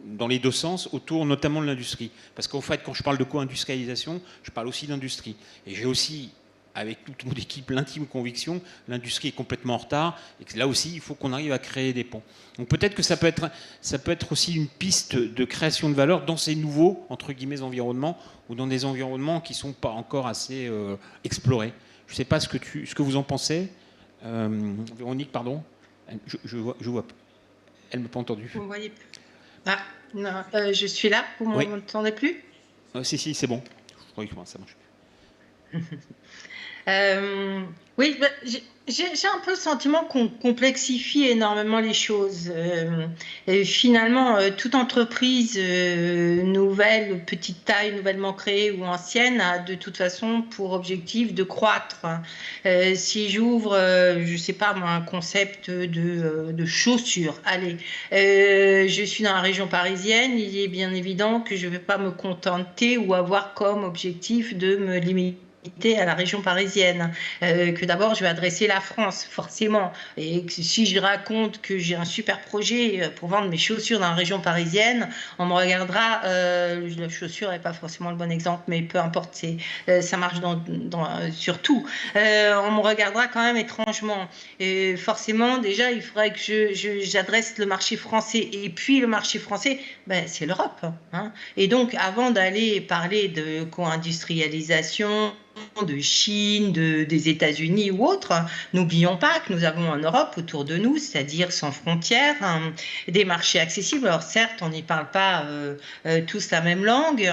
dans les deux sens, autour notamment de l'industrie. Parce qu'en fait, quand je parle de co-industrialisation, je parle aussi d'industrie. Et j'ai aussi, avec toute mon équipe, l'intime conviction, l'industrie est complètement en retard, et que là aussi, il faut qu'on arrive à créer des ponts. Donc peut-être que ça peut être aussi une piste de création de valeur dans ces nouveaux, entre guillemets, environnements, ou dans des environnements qui ne sont pas encore assez explorés. Je ne sais pas ce que vous en pensez. Véronique, pardon. Je vois. Elle ne m'a pas entendu. Vous voyez. Ah, non, je suis là, vous ne m'entendez plus? Si, c'est bon. Je crois que ça marche. Oui, j'ai un peu le sentiment qu'on complexifie énormément les choses. Et finalement, toute entreprise nouvelle, petite taille, nouvellement créée ou ancienne, a de toute façon pour objectif de croître. Si j'ouvre, je ne sais pas moi, un concept de chaussures, allez, je suis dans la région parisienne, il est bien évident que je ne vais pas me contenter ou avoir comme objectif de me limiter à la région parisienne, que d'abord je vais adresser la France forcément, et que si je raconte que j'ai un super projet pour vendre mes chaussures dans la région parisienne, on me regardera, la chaussure n'est pas forcément le bon exemple, mais peu importe, ça marche sur tout, on me regardera quand même étrangement, et forcément déjà il faudrait que j'adresse le marché français, et puis le marché français, c'est l'Europe, hein. Et donc avant d'aller parler de co-industrialisation, de Chine, des États-Unis ou autres, n'oublions pas que nous avons en Europe autour de nous, c'est-à-dire sans frontières, des marchés accessibles. Alors certes, on n'y parle pas tous la même langue,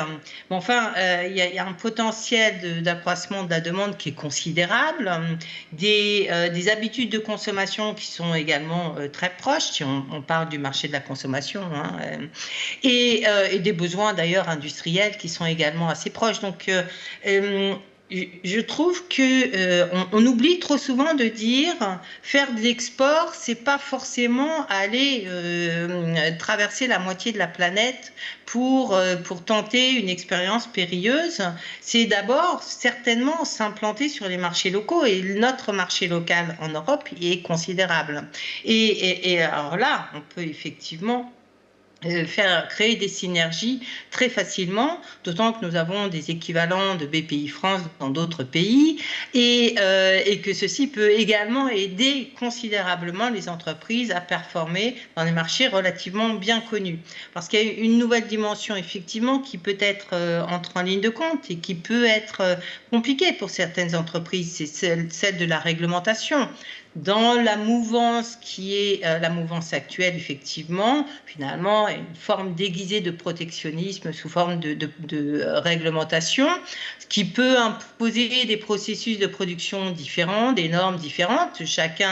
mais enfin, il y a un potentiel d'accroissement de la demande qui est considérable, des habitudes de consommation qui sont également très proches, si on parle du marché de la consommation, et des besoins d'ailleurs industriels qui sont également assez proches. Donc, je trouve qu'on oublie trop souvent de dire faire de l'export, c'est pas forcément aller traverser la moitié de la planète pour tenter une expérience périlleuse. C'est d'abord certainement s'implanter sur les marchés locaux, et notre marché local en Europe est considérable. Et alors là, on peut effectivement créer des synergies très facilement, d'autant que nous avons des équivalents de BPI France dans d'autres pays, et que ceci peut également aider considérablement les entreprises à performer dans des marchés relativement bien connus. Parce qu'il y a une nouvelle dimension effectivement qui peut être entre en ligne de compte et qui peut être compliquée pour certaines entreprises, c'est celle de la réglementation. Dans la mouvance qui est la mouvance actuelle, effectivement, finalement, une forme déguisée de protectionnisme sous forme de réglementation, qui peut imposer des processus de production différents, des normes différentes. Chaque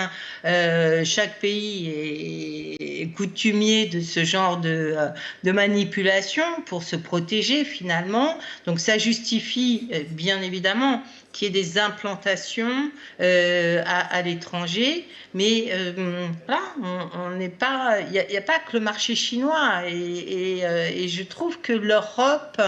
pays est coutumier de ce genre de manipulation pour se protéger, finalement. Donc ça justifie, bien évidemment, qu'il y ait des implantations à l'étranger, mais là, on n'est pas, il n'y a pas que le marché chinois, et je trouve que l'Europe,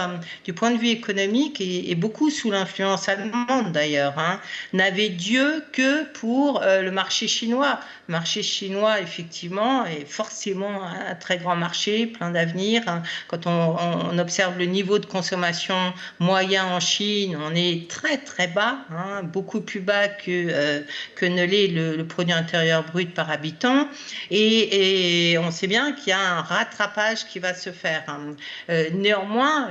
du point de vue économique, est beaucoup sous l'influence allemande d'ailleurs, n'avait Dieu que pour le marché chinois. Le marché chinois, effectivement, est forcément un très grand marché, plein d'avenir. Quand on observe le niveau de consommation moyen en Chine, on est très très bas, beaucoup plus bas que ne l'est le produit intérieur brut par habitant, et on sait bien qu'il y a un rattrapage qui va se faire. Néanmoins,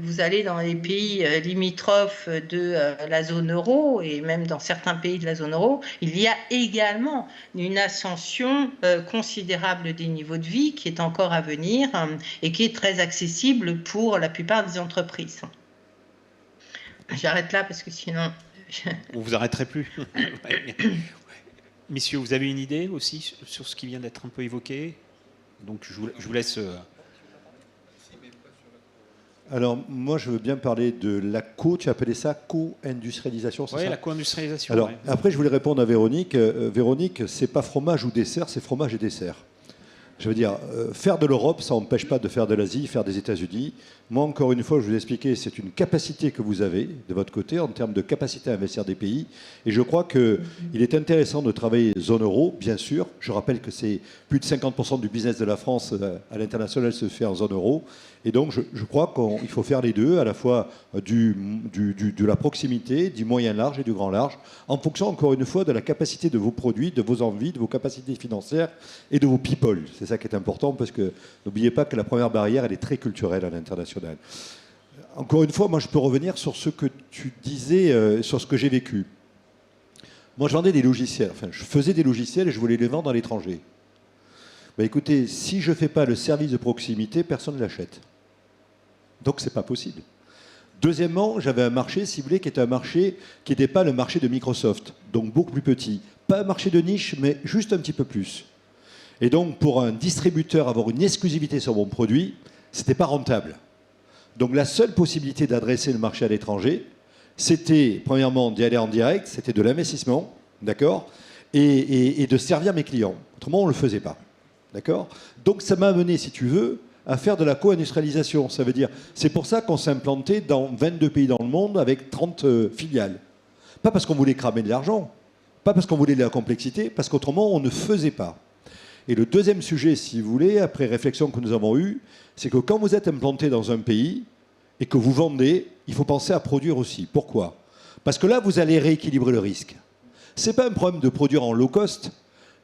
vous allez dans les pays limitrophes de la zone euro, et même dans certains pays de la zone euro, il y a également une ascension considérable des niveaux de vie qui est encore à venir et qui est très accessible pour la plupart des entreprises. J'arrête là parce que sinon... On vous arrêterait plus. Messieurs, vous avez une idée aussi sur ce qui vient d'être un peu évoqué? Donc je vous laisse... Alors, moi, je veux bien parler de la tu appelais ça co-industrialisation, c'est Oui, ça? la co-industrialisation. Alors, ouais. après, je voulais répondre à Véronique. Véronique, c'est pas fromage ou dessert, c'est fromage et dessert. Je veux dire, faire de l'Europe, ça n'empêche pas de faire de l'Asie, faire des États-Unis. Moi, encore une fois, je vous ai expliqué, c'est une capacité que vous avez de votre côté en termes de capacité à investir des pays. Et je crois qu'il est intéressant de travailler zone euro, bien sûr. Je rappelle que c'est plus de 50% du business de la France à l'international se fait en zone euro. Et donc, je crois qu'il faut faire les deux, à la fois de la proximité, du moyen large et du grand large, en fonction, encore une fois, de la capacité de vos produits, de vos envies, de vos capacités financières et de vos people. C'est ça qui est important, parce que n'oubliez pas que la première barrière, elle est très culturelle à l'international. Encore une fois, moi, je peux revenir sur ce que tu disais, sur ce que j'ai vécu. Moi, je vendais des logiciels, enfin, je faisais des logiciels et je voulais les vendre à l'étranger. Ben, écoutez, si je ne fais pas le service de proximité, personne ne l'achète. Donc, ce n'est pas possible. Deuxièmement, j'avais un marché, si vous voulez, qui était un marché qui n'était pas le marché de Microsoft, donc beaucoup plus petit. Pas un marché de niche, mais juste un petit peu plus. Et donc, pour un distributeur, avoir une exclusivité sur mon produit, ce n'était pas rentable. Donc, la seule possibilité d'adresser le marché à l'étranger, c'était, premièrement, d'y aller en direct, c'était de l'investissement, d'accord, et de servir mes clients. Autrement, on ne le faisait pas, d'accord. Donc, ça m'a amené, si tu veux, à faire de la co-industrialisation. Ça veut dire, c'est pour ça qu'on s'est implanté dans 22 pays dans le monde avec 30 filiales. Pas parce qu'on voulait cramer de l'argent, pas parce qu'on voulait de la complexité, parce qu'autrement, on ne faisait pas. Et le deuxième sujet, si vous voulez, après réflexion que nous avons eue, c'est que quand vous êtes implanté dans un pays et que vous vendez, il faut penser à produire aussi. Pourquoi? Parce que là, vous allez rééquilibrer le risque. Ce n'est pas un problème de produire en low cost,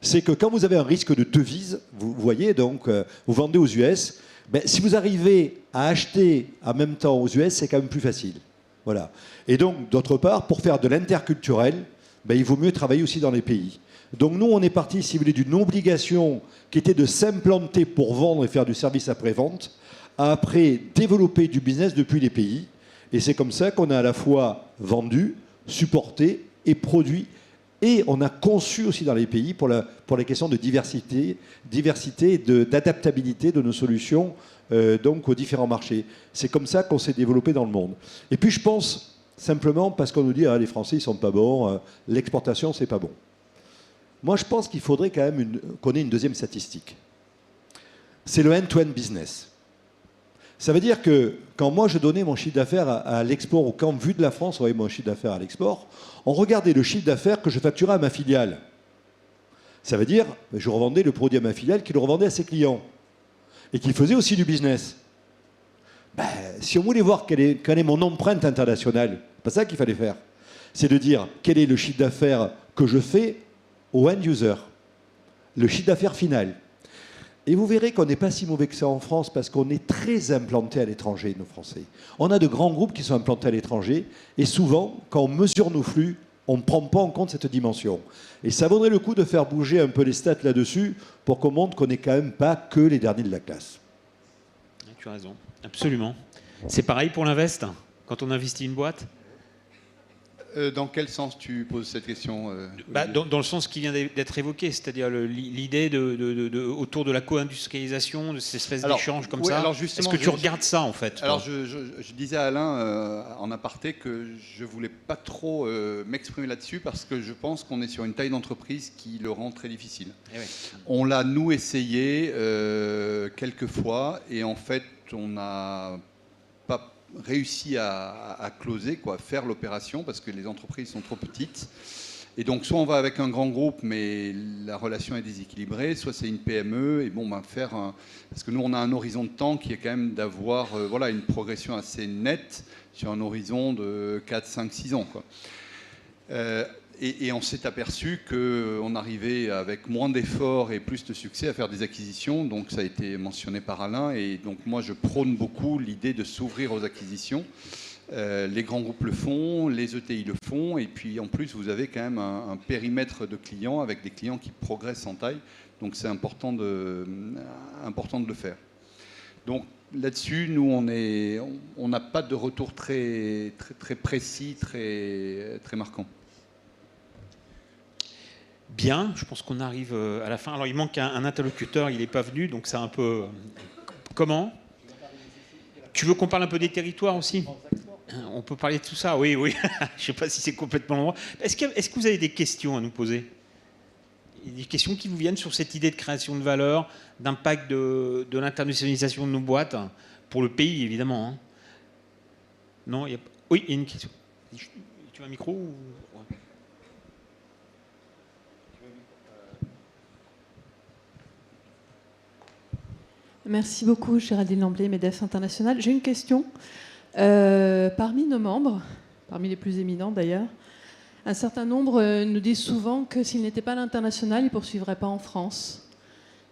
c'est que quand vous avez un risque de devise, vous voyez, donc vous vendez aux US, ben, si vous arrivez à acheter en même temps aux US, c'est quand même plus facile. Voilà. Et donc, d'autre part, pour faire de l'interculturel, ben, il vaut mieux travailler aussi dans les pays. Donc nous, on est parti, si vous voulez, d'une obligation qui était de s'implanter pour vendre et faire du service après-vente, à après développer du business depuis les pays. Et c'est comme ça qu'on a à la fois vendu, supporté et produit. Et on a conçu aussi dans les pays pour les questions de diversité et d'adaptabilité de nos solutions donc aux différents marchés. C'est comme ça qu'on s'est développé dans le monde. Et puis je pense simplement parce qu'on nous dit les Français ils sont pas bons, l'exportation c'est pas bon. Moi je pense qu'il faudrait quand même qu'on ait une deuxième statistique. C'est le end-to-end business. Ça veut dire que quand moi je donnais mon chiffre d'affaires à l'export, ou quand vu de la France on voyait mon chiffre d'affaires à l'export, on regardait le chiffre d'affaires que je facturais à ma filiale. Ça veut dire que je revendais le produit à ma filiale qui le revendait à ses clients. Et qui faisait aussi du business. Ben, si on voulait voir quelle est mon empreinte internationale, c'est pas ça qu'il fallait faire. C'est de dire quel est le chiffre d'affaires que je fais au end user. Le chiffre d'affaires final. Et vous verrez qu'on n'est pas si mauvais que ça en France parce qu'on est très implanté à l'étranger, nos Français. On a de grands groupes qui sont implantés à l'étranger et souvent, quand on mesure nos flux, on ne prend pas en compte cette dimension. Et ça vaudrait le coup de faire bouger un peu les stats là-dessus pour qu'on montre qu'on n'est quand même pas que les derniers de la classe. Tu as raison, absolument. C'est pareil pour l'invest, quand on investit une boîte. Dans quel sens tu poses cette question Dans le sens qui vient d'être évoqué, c'est-à-dire l'idée autour de la co-industrialisation, de cette espèce d'échange comme ça. Est-ce que tu regardes ça en fait? Alors je disais à Alain en aparté que je ne voulais pas trop m'exprimer là-dessus parce que je pense qu'on est sur une taille d'entreprise qui le rend très difficile. Eh oui. On l'a nous essayé quelques fois et en fait on n'a pas réussi à closer, faire l'opération parce que les entreprises sont trop petites. Et donc soit on va avec un grand groupe mais la relation est déséquilibrée, soit c'est une PME et parce que nous on a un horizon de temps qui est quand même d'avoir une progression assez nette sur un horizon de 4, 5, 6 ans. Et on s'est aperçu qu'on arrivait avec moins d'efforts et plus de succès à faire des acquisitions. Donc ça a été mentionné par Alain. Et donc moi, je prône beaucoup l'idée de s'ouvrir aux acquisitions. Les grands groupes le font, les ETI le font. Et puis en plus, vous avez quand même un périmètre de clients avec des clients qui progressent en taille. Donc c'est important de le faire. Donc là-dessus, nous, on n'a pas de retour très, très, très précis, très, très marquant. Bien, je pense qu'on arrive à la fin. Alors il manque un interlocuteur, il n'est pas venu, donc c'est un peu... Comment ? Tu veux qu'on parle un peu des territoires aussi ? On peut parler de tout ça, oui, oui. Je ne sais pas si c'est complètement l'endroit. Est-ce que vous avez des questions à nous poser ? Des questions qui vous viennent sur cette idée de création de valeur, d'impact de l'internationalisation de nos boîtes, pour le pays, évidemment. Hein. Non, il y a... Oui, il y a une question. Tu veux un micro ou... Merci beaucoup, Géraldine Lamblay, MEDEF International. J'ai une question. Parmi nos membres, parmi les plus éminents d'ailleurs, un certain nombre nous disent souvent que s'ils n'étaient pas à l'international, ils ne poursuivraient pas en France.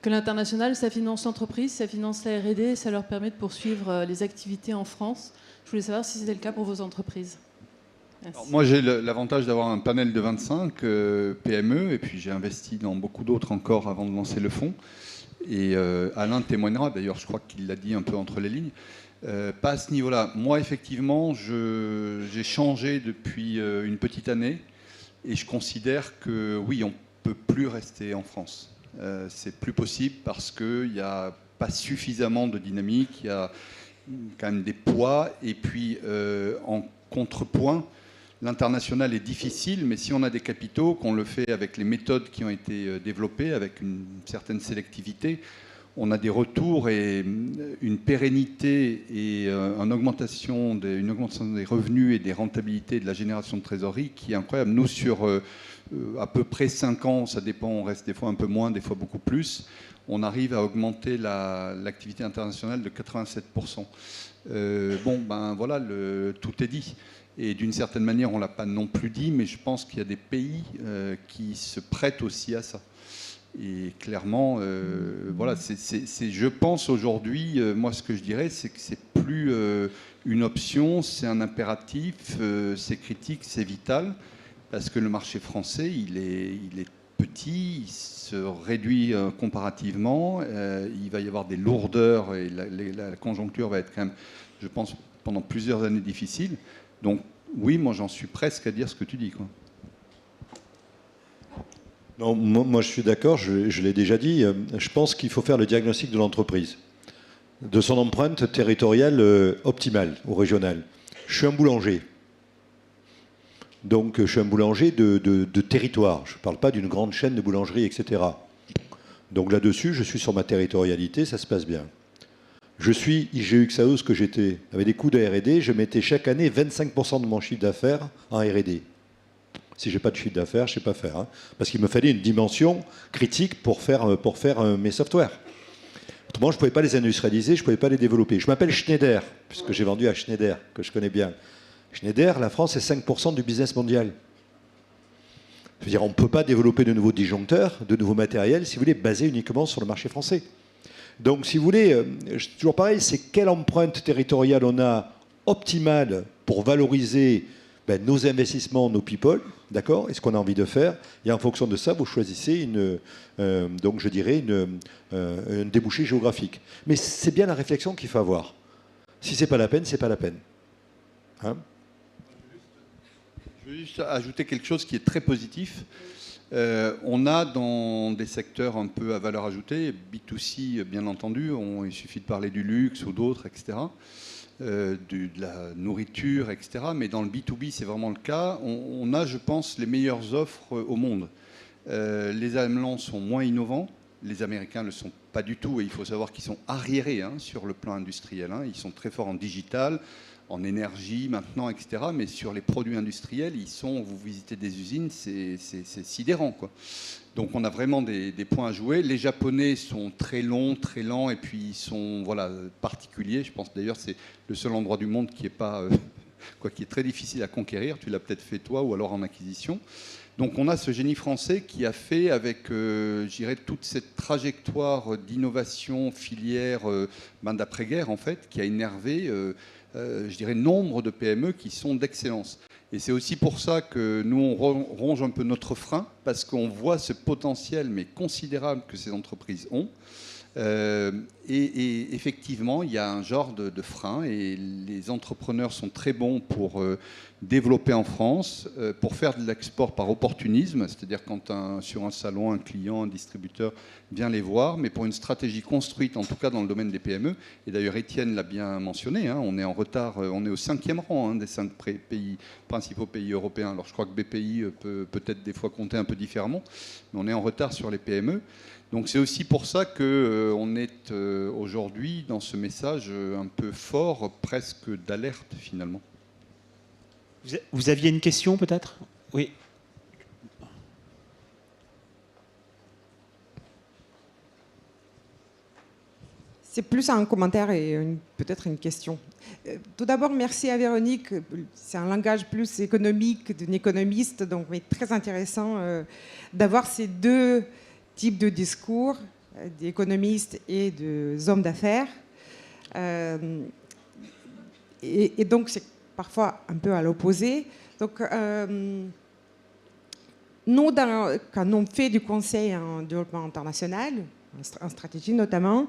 Que l'international, ça finance l'entreprise, ça finance la R&D, et ça leur permet de poursuivre les activités en France. Je voulais savoir si c'était le cas pour vos entreprises. Alors, moi, j'ai l'avantage d'avoir un panel de 25 PME, et puis j'ai investi dans beaucoup d'autres encore avant de lancer le fonds. Et Alain témoignera, d'ailleurs, je crois qu'il l'a dit un peu entre les lignes. Pas à ce niveau-là. Moi, effectivement, j'ai changé depuis une petite année, et je considère que oui, on ne peut plus rester en France. C'est plus possible parce qu'il n'y a pas suffisamment de dynamique, il y a quand même des poids, et puis en contrepoint, l'international est difficile, mais si on a des capitaux, qu'on le fait avec les méthodes qui ont été développées, avec une certaine sélectivité, on a des retours et une pérennité et une augmentation des revenus et des rentabilités de la génération de trésorerie qui est incroyable. Nous, sur à peu près 5 ans, ça dépend, on reste des fois un peu moins, des fois beaucoup plus, on arrive à augmenter l'activité internationale de 87%. Bon, ben voilà, tout est dit. Et d'une certaine manière, on ne l'a pas non plus dit, mais je pense qu'il y a des pays qui se prêtent aussi à ça. Et clairement, voilà, je pense aujourd'hui, moi ce que je dirais, c'est que c'est plus une option, c'est un impératif, c'est critique, c'est vital, parce que le marché français, il est petit, il se réduit comparativement, il va y avoir des lourdeurs et la conjoncture va être quand même, je pense, pendant plusieurs années difficiles. Donc oui, moi j'en suis presque à dire ce que tu dis, quoi. Non, moi je suis d'accord, je l'ai déjà dit, je pense qu'il faut faire le diagnostic de l'entreprise, de son empreinte territoriale optimale ou régionale. Je suis un boulanger, donc je suis un boulanger de territoire, je ne parle pas d'une grande chaîne de boulangerie, etc. Donc là-dessus, je suis sur ma territorialité, ça se passe bien. Je suis IGE-UXAO, ce que j'étais, avec des coûts de R&D, je mettais chaque année 25% de mon chiffre d'affaires en R&D. Si je n'ai pas de chiffre d'affaires, je ne sais pas faire. Hein, parce qu'il me fallait une dimension critique pour faire mes softwares. Autrement, je ne pouvais pas les industrialiser, je ne pouvais pas les développer. Je m'appelle Schneider, puisque j'ai vendu à Schneider, que je connais bien. Schneider, la France, c'est 5% du business mondial. Je veux dire, on ne peut pas développer de nouveaux disjoncteurs, de nouveaux matériels, si vous voulez, basés uniquement sur le marché français. Donc, si vous voulez, toujours pareil, c'est quelle empreinte territoriale on a optimale pour valoriser nos investissements, nos people, d'accord, et ce qu'on a envie de faire. Et en fonction de ça, vous choisissez donc je dirais un débouché géographique. Mais c'est bien la réflexion qu'il faut avoir. Si c'est pas la peine, c'est pas la peine. Hein ? Je veux juste ajouter quelque chose qui est très positif. On a dans des secteurs un peu à valeur ajoutée, B2C bien entendu, il suffit de parler du luxe ou d'autres, etc., de la nourriture, etc. Mais dans le B2B, c'est vraiment le cas. On a, je pense, les meilleures offres au monde. Les Allemands sont moins innovants, les Américains ne le sont pas du tout, et il faut savoir qu'ils sont arriérés sur le plan industriel. Ils sont très forts en digital, en énergie maintenant, etc. Mais sur les produits industriels, vous visitez des usines, c'est sidérant, quoi. Donc on a vraiment des points à jouer. Les Japonais sont très longs, très lents, et puis ils sont particuliers. Je pense d'ailleurs c'est le seul endroit du monde qui est pas qui est très difficile à conquérir. Tu l'as peut-être fait toi ou alors en acquisition. Donc on a ce génie français qui a fait avec, je dirais, toute cette trajectoire d'innovation filière d'après-guerre en fait, qui a énervé, je dirais, nombre de PME qui sont d'excellence. Et c'est aussi pour ça que nous, on ronge un peu notre frein, parce qu'on voit ce potentiel, mais considérable, que ces entreprises ont. Et effectivement, il y a un genre de frein et les entrepreneurs sont très bons pour développer en France, pour faire de l'export par opportunisme, c'est-à-dire quand sur un salon, un client, un distributeur vient les voir, mais pour une stratégie construite, en tout cas dans le domaine des PME. Et d'ailleurs, Étienne l'a bien mentionné, hein, on est en retard, on est au 5e rang des 5 principaux pays européens. Alors je crois que BPI peut peut-être des fois compter un peu différemment, mais on est en retard sur les PME. Donc c'est aussi pour ça qu'on est aujourd'hui dans ce message un peu fort, presque d'alerte finalement. Vous aviez une question peut-être? Oui. C'est plus un commentaire et peut-être une question. Tout d'abord, merci à Véronique. C'est un langage plus économique d'une économiste, donc mais très intéressant d'avoir ces deux types de discours, d'économistes et des hommes d'affaires. Et donc, c'est parfois un peu à l'opposé. Donc, nous, quand on fait du conseil en développement international, en stratégie notamment,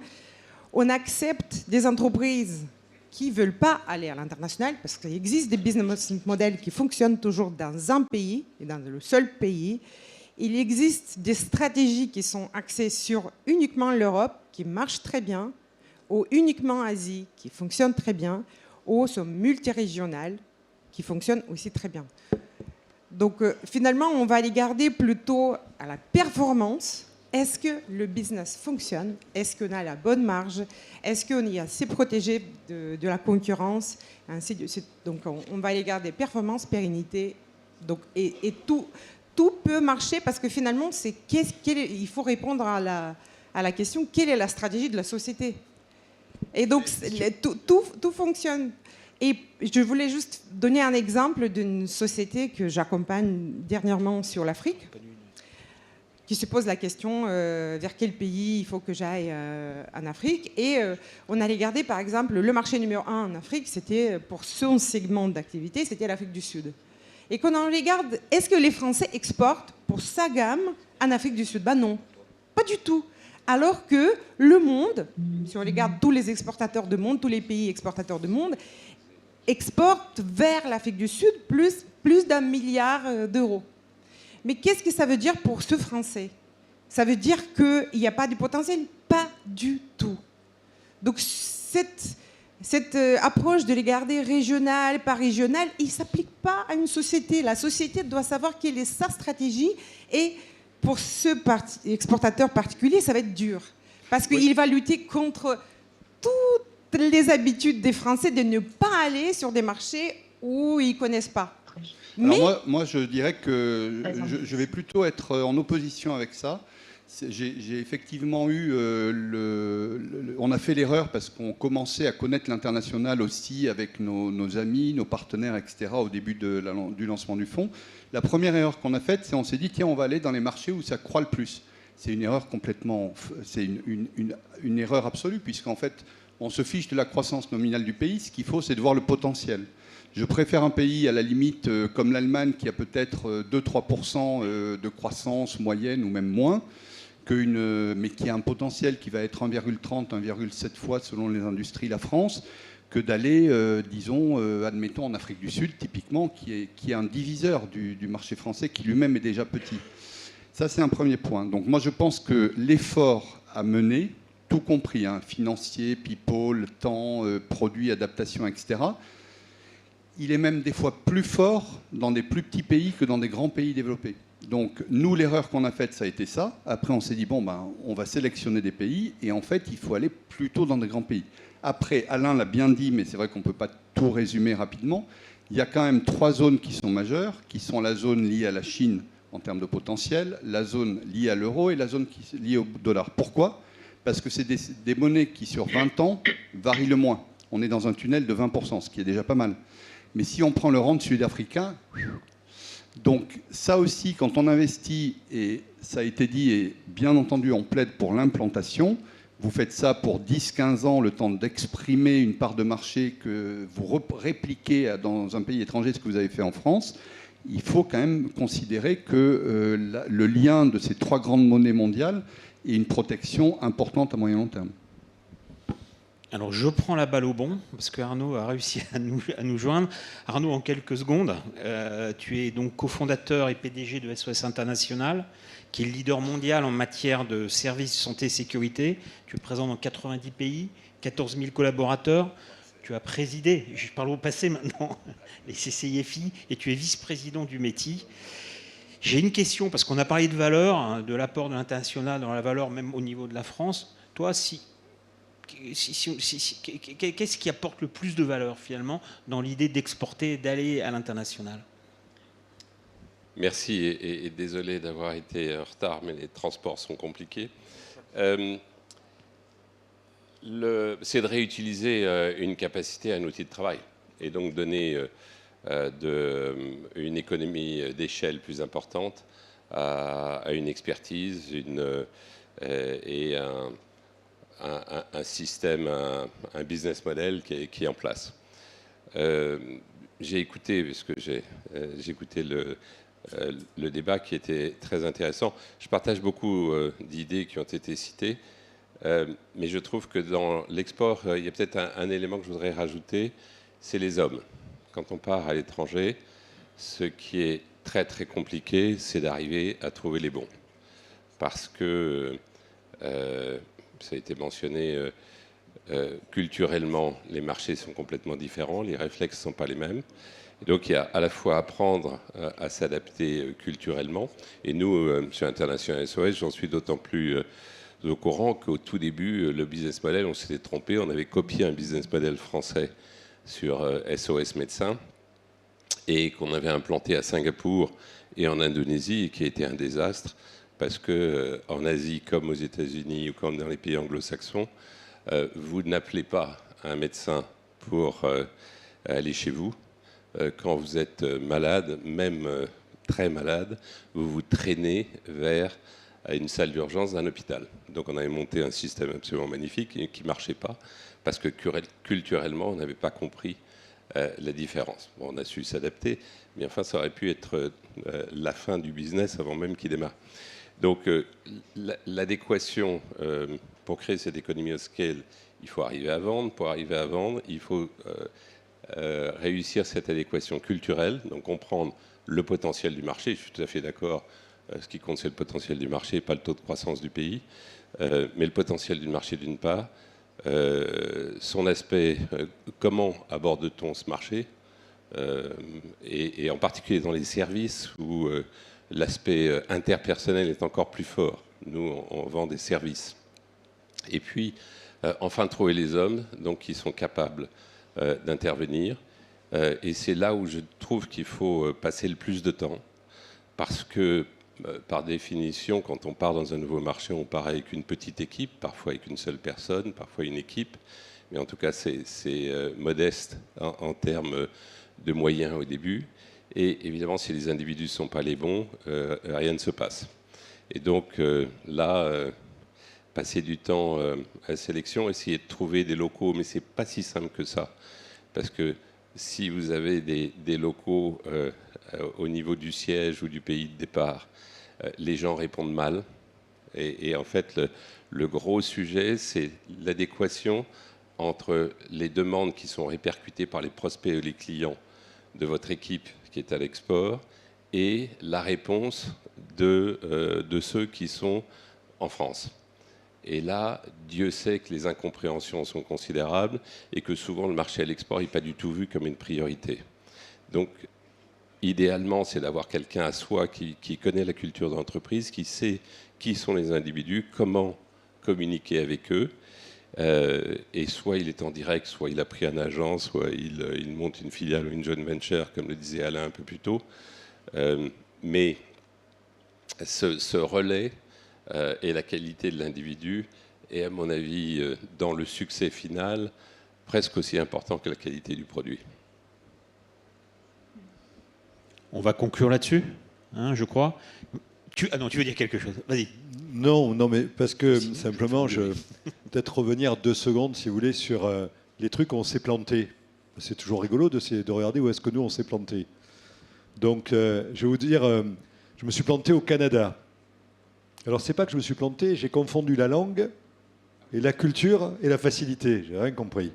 on accepte des entreprises qui ne veulent pas aller à l'international parce qu'il existe des business models qui fonctionnent toujours dans un pays et dans le seul pays. Il existe des stratégies qui sont axées sur uniquement l'Europe, qui marchent très bien, ou uniquement Asie, qui fonctionnent très bien, ou sont multirégionales, qui fonctionnent aussi très bien. Donc finalement, on va les garder plutôt à la performance. Est-ce que le business fonctionne? Est-ce qu'on a la bonne marge? Est-ce qu'on est assez protégé de la concurrence? Ainsi de suite. Donc on va les garder performance, pérennité. Donc, et tout peut marcher parce que finalement, il faut répondre à la question quelle est la stratégie de la société? Et donc tout fonctionne. Et je voulais juste donner un exemple d'une société que j'accompagne dernièrement sur l'Afrique, qui se pose la question vers quel pays il faut que j'aille en Afrique. Et on allait garder, par exemple, le marché numéro 1 en Afrique, c'était pour son segment d'activité, c'était l'Afrique du Sud. Et quand on regarde, est-ce que les Français exportent pour sa gamme en Afrique du Sud? Ben non, pas du tout. Alors que le monde, si on regarde tous les exportateurs du monde, tous les pays exportateurs du monde, exportent vers l'Afrique du Sud plus d'1 milliard d'euros. Mais qu'est-ce que ça veut dire pour ce Français? Ça veut dire qu'il n'y a pas de potentiel? Pas du tout. Donc cette approche de les garder régional par régional, il ne s'applique pas à une société. La société doit savoir quelle est sa stratégie et pour ce exportateur particulier, ça va être dur. Parce qu'il va lutter contre toutes les habitudes des Français de ne pas aller sur des marchés où ils ne connaissent pas. Mais moi, je dirais que je vais plutôt être en opposition avec ça. J'ai effectivement eu... on a fait l'erreur parce qu'on commençait à connaître l'international aussi avec nos amis, nos partenaires, etc. au début du lancement du fonds. La première erreur qu'on a faite, c'est on s'est dit, tiens, on va aller dans les marchés où ça croît le plus. C'est une erreur complètement... C'est une erreur absolue puisqu'en fait, on se fiche de la croissance nominale du pays. Ce qu'il faut, c'est de voir le potentiel. Je préfère un pays à la limite comme l'Allemagne qui a peut-être 2-3% de croissance moyenne ou même moins, mais qui a un potentiel qui va être 1,30, 1,7 fois selon les industries la France, que d'aller, disons, admettons en Afrique du Sud, typiquement, qui est un diviseur du marché français qui lui-même est déjà petit. Ça, c'est un premier point. Donc moi, je pense que l'effort à mener, tout compris, hein, financier, people, temps, produits, adaptation, etc., il est même des fois plus fort dans des plus petits pays que dans des grands pays développés. Donc nous, l'erreur qu'on a faite, ça a été ça. Après, on s'est dit, bon, on va sélectionner des pays, et en fait, il faut aller plutôt dans des grands pays. Après, Alain l'a bien dit, mais c'est vrai qu'on ne peut pas tout résumer rapidement. Il y a quand même 3 zones qui sont majeures, qui sont la zone liée à la Chine en termes de potentiel, la zone liée à l'euro et la zone liée au dollar. Pourquoi? Parce que c'est des monnaies qui, sur 20 ans, varient le moins. On est dans un tunnel de 20%, ce qui est déjà pas mal. Mais si on prend le rand sud-africain, donc ça aussi, quand on investit, et ça a été dit, et bien entendu, on plaide pour l'implantation, vous faites ça pour 10-15 ans, le temps d'exprimer une part de marché que vous répliquez dans un pays étranger, ce que vous avez fait en France, il faut quand même considérer que le lien de ces 3 grandes monnaies mondiales et une protection importante à moyen long terme. Alors, je prends la balle au bon, parce que Arnaud a réussi à nous joindre. Arnaud, en quelques secondes, tu es donc cofondateur et PDG de SOS International, qui est le leader mondial en matière de services de santé et sécurité. Tu es présent dans 90 pays, 14 000 collaborateurs. Tu as présidé, je parle au passé maintenant, les CCIFI, et tu es vice-président du METI. J'ai une question, parce qu'on a parlé de valeur, hein, de l'apport de l'international dans la valeur, même au niveau de la France. Toi, qu'est-ce qui apporte le plus de valeur finalement dans l'idée d'exporter, d'aller à l'international? Merci et désolé d'avoir été en retard, mais les transports sont compliqués. C'est de réutiliser une capacité, un outil de travail, et donc donner une économie d'échelle plus importante à une expertise et un système, un business model qui est en place. J'ai écouté, parce que j'ai écouté le débat qui était très intéressant. Je partage beaucoup d'idées qui ont été citées, mais je trouve que dans l'export, il y a peut-être un élément que je voudrais rajouter, c'est les hommes. Quand on part à l'étranger, ce qui est très très compliqué, c'est d'arriver à trouver les bons. Parce que, ça a été mentionné, culturellement, les marchés sont complètement différents, les réflexes ne sont pas les mêmes. Et donc il y a à la fois apprendre à s'adapter culturellement. Et nous, sur International SOS, j'en suis d'autant plus au courant qu'au tout début, le business model, on s'était trompé. On avait copié un business model français sur SOS Médecins et qu'on avait implanté à Singapour et en Indonésie et qui a été un désastre parce qu'en Asie, comme aux États-Unis ou comme dans les pays anglo-saxons, vous n'appelez pas un médecin pour aller chez vous. Quand vous êtes malade, même très malade, vous vous traînez vers une salle d'urgence d'un hôpital. Donc on avait monté un système absolument magnifique et qui ne marchait pas parce que culturellement, on n'avait pas compris la différence. Bon, on a su s'adapter, mais enfin, ça aurait pu être la fin du business avant même qu'il démarre. Donc l'adéquation, pour créer cette économie au scale, il faut arriver à vendre. Pour arriver à vendre, il faut réussir cette adéquation culturelle, donc comprendre le potentiel du marché. Je suis tout à fait d'accord, ce qui compte c'est le potentiel du marché, pas le taux de croissance du pays, mais le potentiel du marché d'une part, son aspect, comment aborde-t-on ce marché, et en particulier dans les services où l'aspect interpersonnel est encore plus fort. Nous, on vend des services. Et puis, enfin, trouver les hommes donc, qui sont capables d'intervenir. Et c'est là où je trouve qu'il faut passer le plus de temps. Parce que, par définition, quand on part dans un nouveau marché, on part avec une petite équipe, parfois avec une seule personne, parfois une équipe. Mais en tout cas, c'est modeste en termes de moyens au début. Et évidemment, si les individus ne sont pas les bons, rien ne se passe. Et donc là, passer du temps à la sélection, essayer de trouver des locaux, mais ce n'est pas si simple que ça. Parce que si vous avez des locaux au niveau du siège ou du pays de départ, les gens répondent mal. Et en fait, le gros sujet, c'est l'adéquation entre les demandes qui sont répercutées par les prospects et les clients de votre équipe qui est à l'export et la réponse de ceux qui sont en France. Et là, Dieu sait que les incompréhensions sont considérables et que souvent le marché à l'export n'est pas du tout vu comme une priorité. Donc, idéalement, c'est d'avoir quelqu'un à soi qui connaît la culture d'entreprise, qui sait qui sont les individus, comment communiquer avec eux. Et soit il est en direct, soit il a pris un agent, soit il monte une filiale ou une joint venture, comme le disait Alain un peu plus tôt. Mais ce relais et la qualité de l'individu est, à mon avis, dans le succès final, presque aussi important que la qualité du produit. On va conclure là-dessus, hein, je crois. Ah non, tu veux dire quelque chose? Vas-y. Non, mais parce que simplement, peut-être revenir 2 secondes, si vous voulez, sur les trucs où on s'est planté. C'est toujours rigolo de regarder où est-ce que nous, on s'est planté. Donc, je vais vous dire, je me suis planté au Canada. Alors, c'est pas que je me suis planté, j'ai confondu la langue et la culture et la facilité. J'ai rien compris.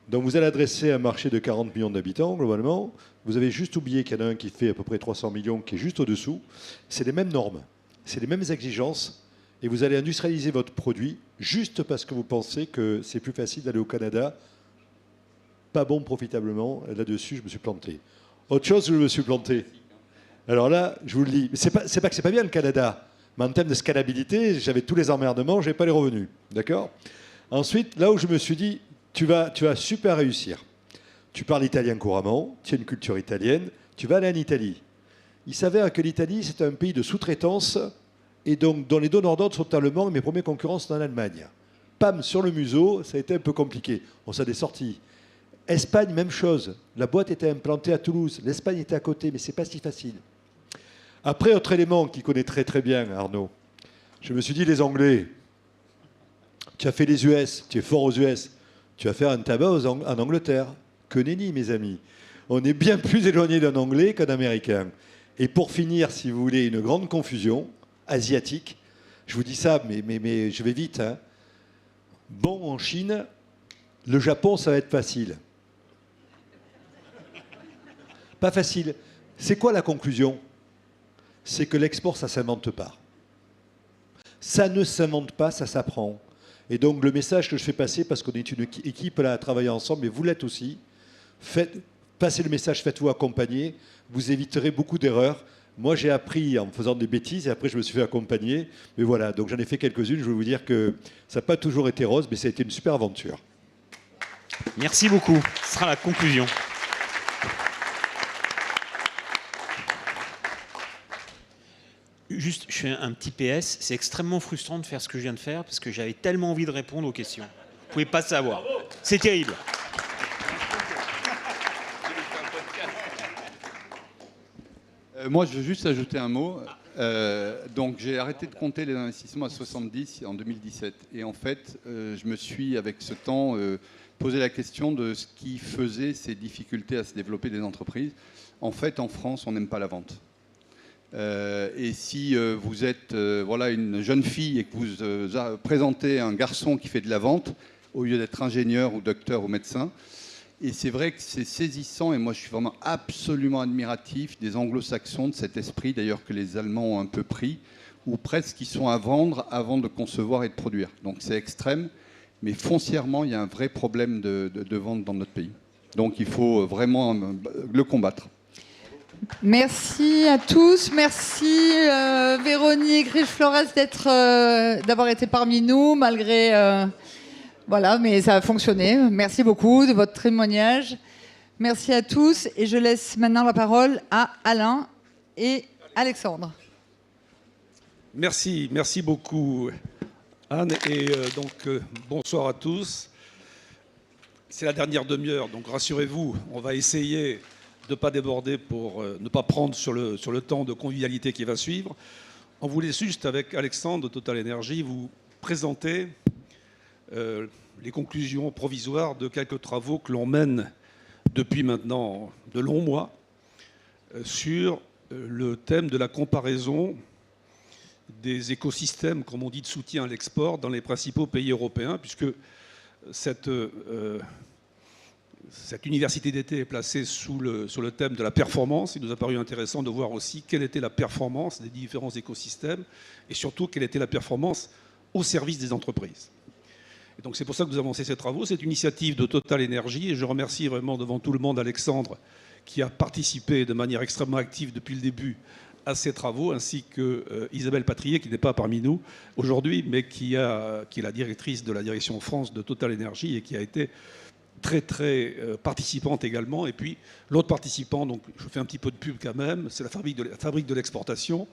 Donc, vous allez adresser un marché de 40 millions d'habitants, globalement. Vous avez juste oublié qu'il y en a un qui fait à peu près 300 millions, qui est juste au-dessous. C'est les mêmes normes, c'est les mêmes exigences. Et vous allez industrialiser votre produit juste parce que vous pensez que c'est plus facile d'aller au Canada. Pas bon profitablement. Là-dessus, je me suis planté. Autre chose, je me suis planté. Alors là, je vous le dis, c'est pas que c'est pas bien le Canada, mais en termes de scalabilité, j'avais tous les emmerdements, j'ai pas les revenus. D'accord ? Ensuite, là où je me suis dit, tu vas super réussir. Tu parles italien couramment, tu as une culture italienne, tu vas aller en Italie. Il s'avère que l'Italie, c'est un pays de sous-traitance, et donc dont les donneurs d'ordre sont allemands, et mes premiers concurrents sont en Allemagne. Pam, sur le museau, ça a été un peu compliqué. On s'en est sorti. Espagne, même chose. La boîte était implantée à Toulouse. L'Espagne était à côté, mais c'est pas si facile. Après, autre élément qu'il connaît très très bien, Arnaud, je me suis dit, les Anglais, tu as fait les US, tu es fort aux US, tu vas faire un tabac en Angleterre. Que nenni, mes amis. On est bien plus éloigné d'un Anglais qu'un Américain. Et pour finir, si vous voulez, une grande confusion asiatique, je vous dis ça, mais je vais vite. Hein. Bon, en Chine, le Japon, ça va être facile. Pas facile. C'est quoi la conclusion ? C'est que l'export, ça ne s'invente pas. Ça ne s'invente pas, ça s'apprend. Et donc le message que je fais passer, parce qu'on est une équipe là à travailler ensemble, mais vous l'êtes aussi, passez le message, faites-vous accompagner, vous éviterez beaucoup d'erreurs. Moi j'ai appris en faisant des bêtises et après je me suis fait accompagner. Mais voilà, donc j'en ai fait quelques-unes, je veux vous dire que ça n'a pas toujours été rose, mais ça a été une super aventure. Merci beaucoup, ce sera la conclusion. Juste, je fais un petit PS. C'est extrêmement frustrant de faire ce que je viens de faire parce que j'avais tellement envie de répondre aux questions. Vous ne pouvez pas savoir. C'est terrible. Moi, je veux juste ajouter un mot. Donc, j'ai arrêté de compter les investissements à 70 en 2017. Et en fait, je me suis, avec ce temps, posé la question de ce qui faisait ces difficultés à se développer des entreprises. En fait, en France, on n'aime pas la vente. Et si vous êtes voilà, une jeune fille et que vous présentez un garçon qui fait de la vente, au lieu d'être ingénieur ou docteur ou médecin, et c'est vrai que c'est saisissant, et moi je suis vraiment absolument admiratif des anglo-saxons, de cet esprit d'ailleurs que les Allemands ont un peu pris, où presque ils sont à vendre avant de concevoir et de produire. Donc c'est extrême, mais foncièrement il y a un vrai problème de vente dans notre pays. Donc il faut vraiment le combattre. Merci à tous. Merci Véronique Riche-Flores d'avoir été parmi nous malgré... voilà, mais ça a fonctionné. Merci beaucoup de votre témoignage. Merci à tous. Et je laisse maintenant la parole à Alain et Alexandre. Merci beaucoup Anne. Et bonsoir à tous. C'est la dernière demi-heure, donc rassurez-vous, on va essayer de ne pas déborder pour ne pas prendre sur le temps de convivialité qui va suivre. On voulait juste, avec Alexandre de Total Energy, vous présenter les conclusions provisoires de quelques travaux que l'on mène depuis maintenant de longs mois sur le thème de la comparaison des écosystèmes, comme on dit, de soutien à l'export dans les principaux pays européens, puisque cette université d'été est placée sur le thème de la performance. Il nous a paru intéressant de voir aussi quelle était la performance des différents écosystèmes et surtout quelle était la performance au service des entreprises. Et donc c'est pour ça que nous avons lancé ces travaux. C'est une initiative de Total Energy et je remercie vraiment devant tout le monde Alexandre qui a participé de manière extrêmement active depuis le début à ces travaux, ainsi que Isabelle Patrier, qui n'est pas parmi nous aujourd'hui, mais qui est la directrice de la direction France de Total Energy et qui a été très participante également. Et puis l'autre participant, donc je fais un petit peu de pub quand même, c'est la fabrique de l'exportation,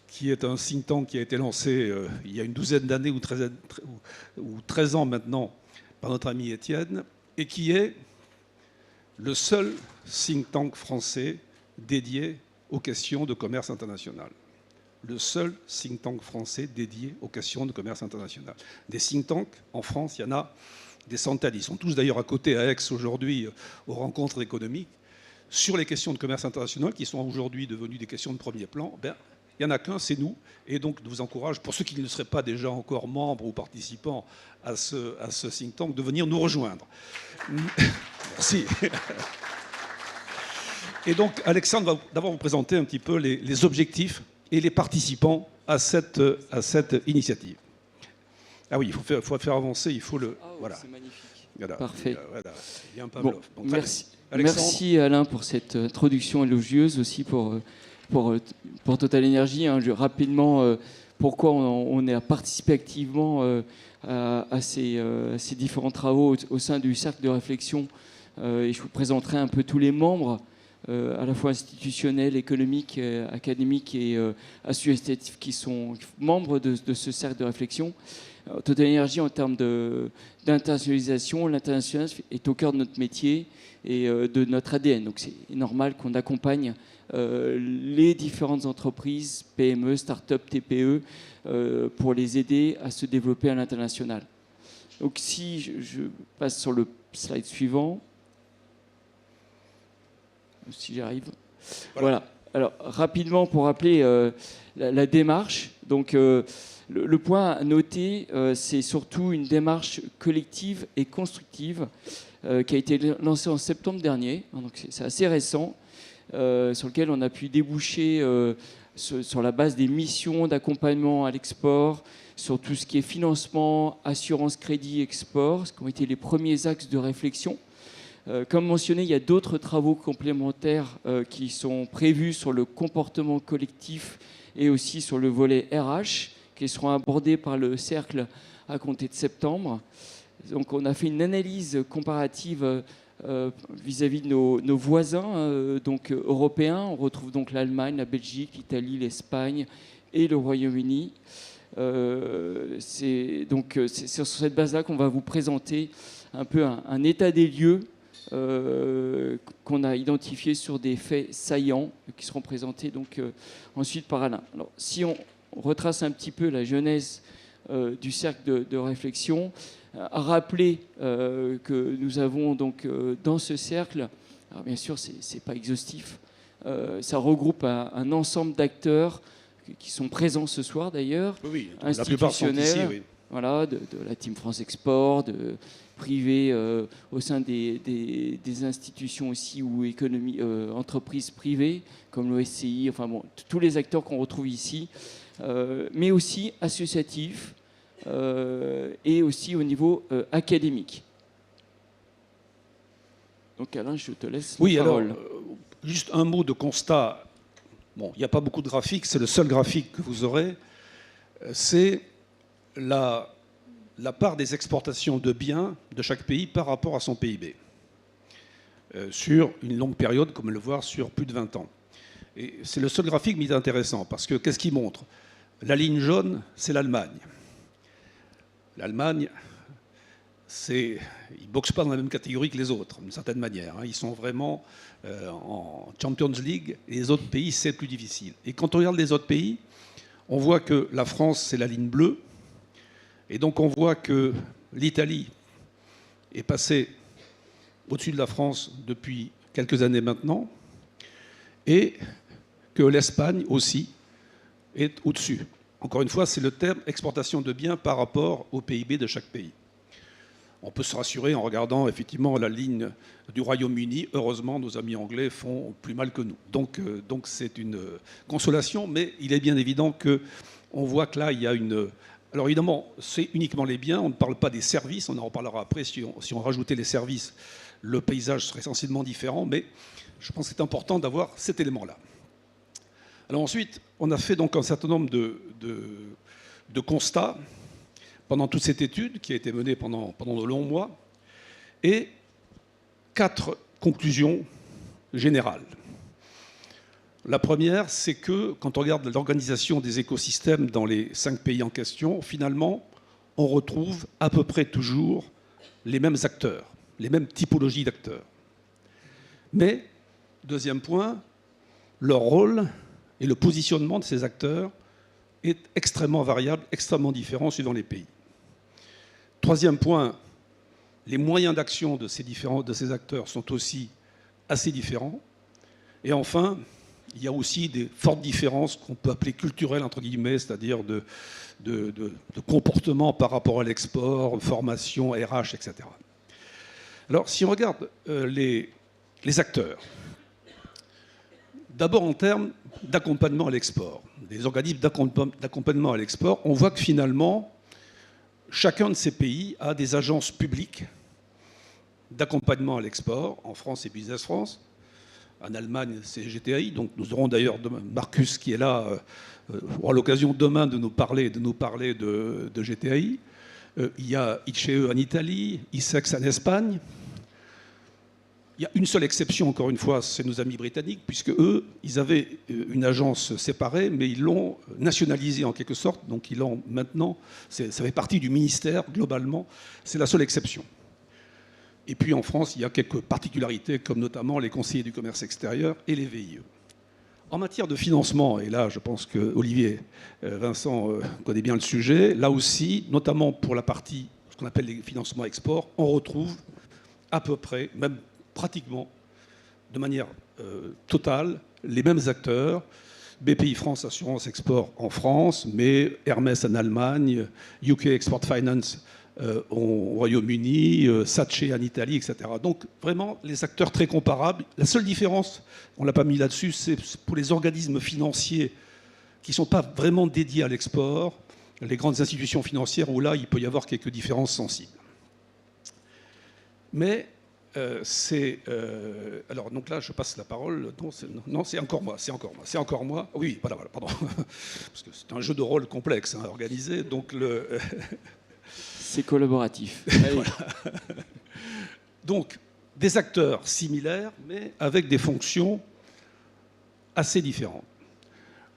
qui est un think tank qui a été lancé il y a une douzaine d'années ou 13 ans maintenant par notre ami Étienne, et qui est le seul think tank français dédié aux questions de commerce international. Le seul think tank français dédié aux questions de commerce international. Des think tanks, en France, il y en a des centaines. Ils sont tous d'ailleurs à côté à Aix aujourd'hui aux rencontres économiques sur les questions de commerce international qui sont aujourd'hui devenues des questions de premier plan. Il n'y en a qu'un, c'est nous. Et donc, je vous encourage, pour ceux qui ne seraient pas déjà encore membres ou participants à ce think tank, de venir nous rejoindre. Merci. Et donc, Alexandre va d'abord vous présenter un petit peu les objectifs et les participants à cette initiative. Ah oui, il faut faire avancer, il faut le... Voilà. C'est magnifique. Voilà. Parfait. Voilà. Il y a un Pavlov. Bon, Donc, merci. Alexandre. Merci Alain pour cette introduction élogieuse aussi pour Total Energy. Hein. Rapidement, pourquoi on a participé activement à ces différents travaux au sein du cercle de réflexion. Et je vous présenterai un peu tous les membres, à la fois institutionnels, économiques, académiques et associatifs qui sont membres de ce cercle de réflexion. Total Energy, en termes d'internationalisation, l'international est au cœur de notre métier et de notre ADN. Donc c'est normal qu'on accompagne les différentes entreprises, PME, start-up, TPE, pour les aider à se développer à l'international. Donc si je passe sur le slide suivant, si j'arrive. Voilà. Alors rapidement pour rappeler la démarche. Donc le point à noter, c'est surtout une démarche collective et constructive qui a été lancée en septembre dernier. Donc c'est assez récent, sur lequel on a pu déboucher sur la base des missions d'accompagnement à l'export, sur tout ce qui est financement, assurance, crédit, export, ce qui ont été les premiers axes de réflexion. Comme mentionné, il y a d'autres travaux complémentaires qui sont prévus sur le comportement collectif et aussi sur le volet RH, qui seront abordés par le cercle à compter de septembre. Donc on a fait une analyse comparative vis-à-vis de nos voisins donc européens. On retrouve donc l'Allemagne, la Belgique, l'Italie, l'Espagne et le Royaume-Uni. C'est sur cette base-là qu'on va vous présenter un peu un état des lieux qu'on a identifié sur des faits saillants qui seront présentés donc ensuite par Alain. Alors, si on retrace un petit peu la genèse du cercle de réflexion, à rappeler que nous avons donc dans ce cercle, alors bien sûr c'est pas exhaustif, ça regroupe un ensemble d'acteurs qui sont présents ce soir d'ailleurs, oui, institutionnels, ici, oui. voilà, de la Team France Export, de privés au sein des institutions aussi ou entreprises privées comme l'OSCI, enfin bon, tous les acteurs qu'on retrouve ici, mais aussi associatifs et aussi au niveau académique. Donc Alain, je te laisse la parole. Alors, juste un mot de constat. Bon, il n'y a pas beaucoup de graphiques, c'est le seul graphique que vous aurez. C'est la part des exportations de biens de chaque pays par rapport à son PIB. Sur une longue période, comme le voir sur plus de 20 ans. Et c'est le seul graphique, mais il est intéressant, parce que qu'est-ce qu'il montre? La ligne jaune, c'est l'Allemagne. L'Allemagne, ils ne boxent pas dans la même catégorie que les autres, d'une certaine manière. Ils sont vraiment en Champions League, et les autres pays, c'est plus difficile. Et quand on regarde les autres pays, on voit que la France, c'est la ligne bleue, et donc on voit que l'Italie est passée au-dessus de la France depuis quelques années maintenant, et que l'Espagne aussi est au-dessus. Encore une fois, c'est le terme exportation de biens par rapport au PIB de chaque pays. On peut se rassurer en regardant effectivement la ligne du Royaume-Uni. Heureusement, nos amis anglais font plus mal que nous. Donc c'est une consolation, mais il est bien évident qu'on voit que là, il y a une... Alors évidemment, c'est uniquement les biens, on ne parle pas des services, on en reparlera après. Si on rajoutait les services, le paysage serait essentiellement différent, mais je pense que c'est important d'avoir cet élément-là. Alors ensuite, on a fait donc un certain nombre de constats pendant toute cette étude qui a été menée pendant de longs mois, et 4 conclusions générales. La première, c'est que quand on regarde l'organisation des écosystèmes dans les 5 pays en question, finalement, on retrouve à peu près toujours les mêmes acteurs, les mêmes typologies d'acteurs. Mais, deuxième point, leur rôle et le positionnement de ces acteurs est extrêmement variable, extrêmement différent suivant les pays. Troisième point, les moyens d'action de ces acteurs sont aussi assez différents. Et enfin, Il y a aussi des fortes différences qu'on peut appeler culturelles, entre guillemets, c'est-à-dire de comportement par rapport à l'export, formation, RH, etc. Alors, si on regarde les acteurs, d'abord en termes d'accompagnement à l'export, des organismes d'accompagnement à l'export, on voit que finalement, chacun de ces pays a des agences publiques d'accompagnement à l'export. En France, c'est Business France. En Allemagne, c'est GTAI. Donc nous aurons d'ailleurs Marcus qui est là, aura l'occasion demain de nous parler de GTAI. Il y a ICE en Italie, ISEX en Espagne. Il y a une seule exception, encore une fois, c'est nos amis britanniques, puisque eux, ils avaient une agence séparée, mais ils l'ont nationalisée en quelque sorte. Donc ils l'ont maintenant, ça fait partie du ministère globalement. C'est la seule exception. Et puis en France, il y a quelques particularités, comme notamment les conseillers du commerce extérieur et les VIE. En matière de financement, et là je pense que Olivier Vincent connaît bien le sujet, là aussi, notamment pour la partie, ce qu'on appelle les financements export, on retrouve à peu près, même pratiquement, de manière totale, les mêmes acteurs. BPI France Assurance Export en France, mais Hermès en Allemagne, UK Export Finance au Royaume-Uni, Sace en Italie, etc. Donc vraiment les acteurs très comparables. La seule différence, on ne l'a pas mis là-dessus, c'est pour les organismes financiers qui ne sont pas vraiment dédiés à l'export, les grandes institutions financières où là il peut y avoir quelques différences sensibles. Mais alors donc là je passe la parole. Non, c'est encore moi. Oui, voilà, pardon. Parce que c'est un jeu de rôle complexe, hein, organisé. Donc c'est collaboratif. Voilà. Donc, des acteurs similaires, mais avec des fonctions assez différentes.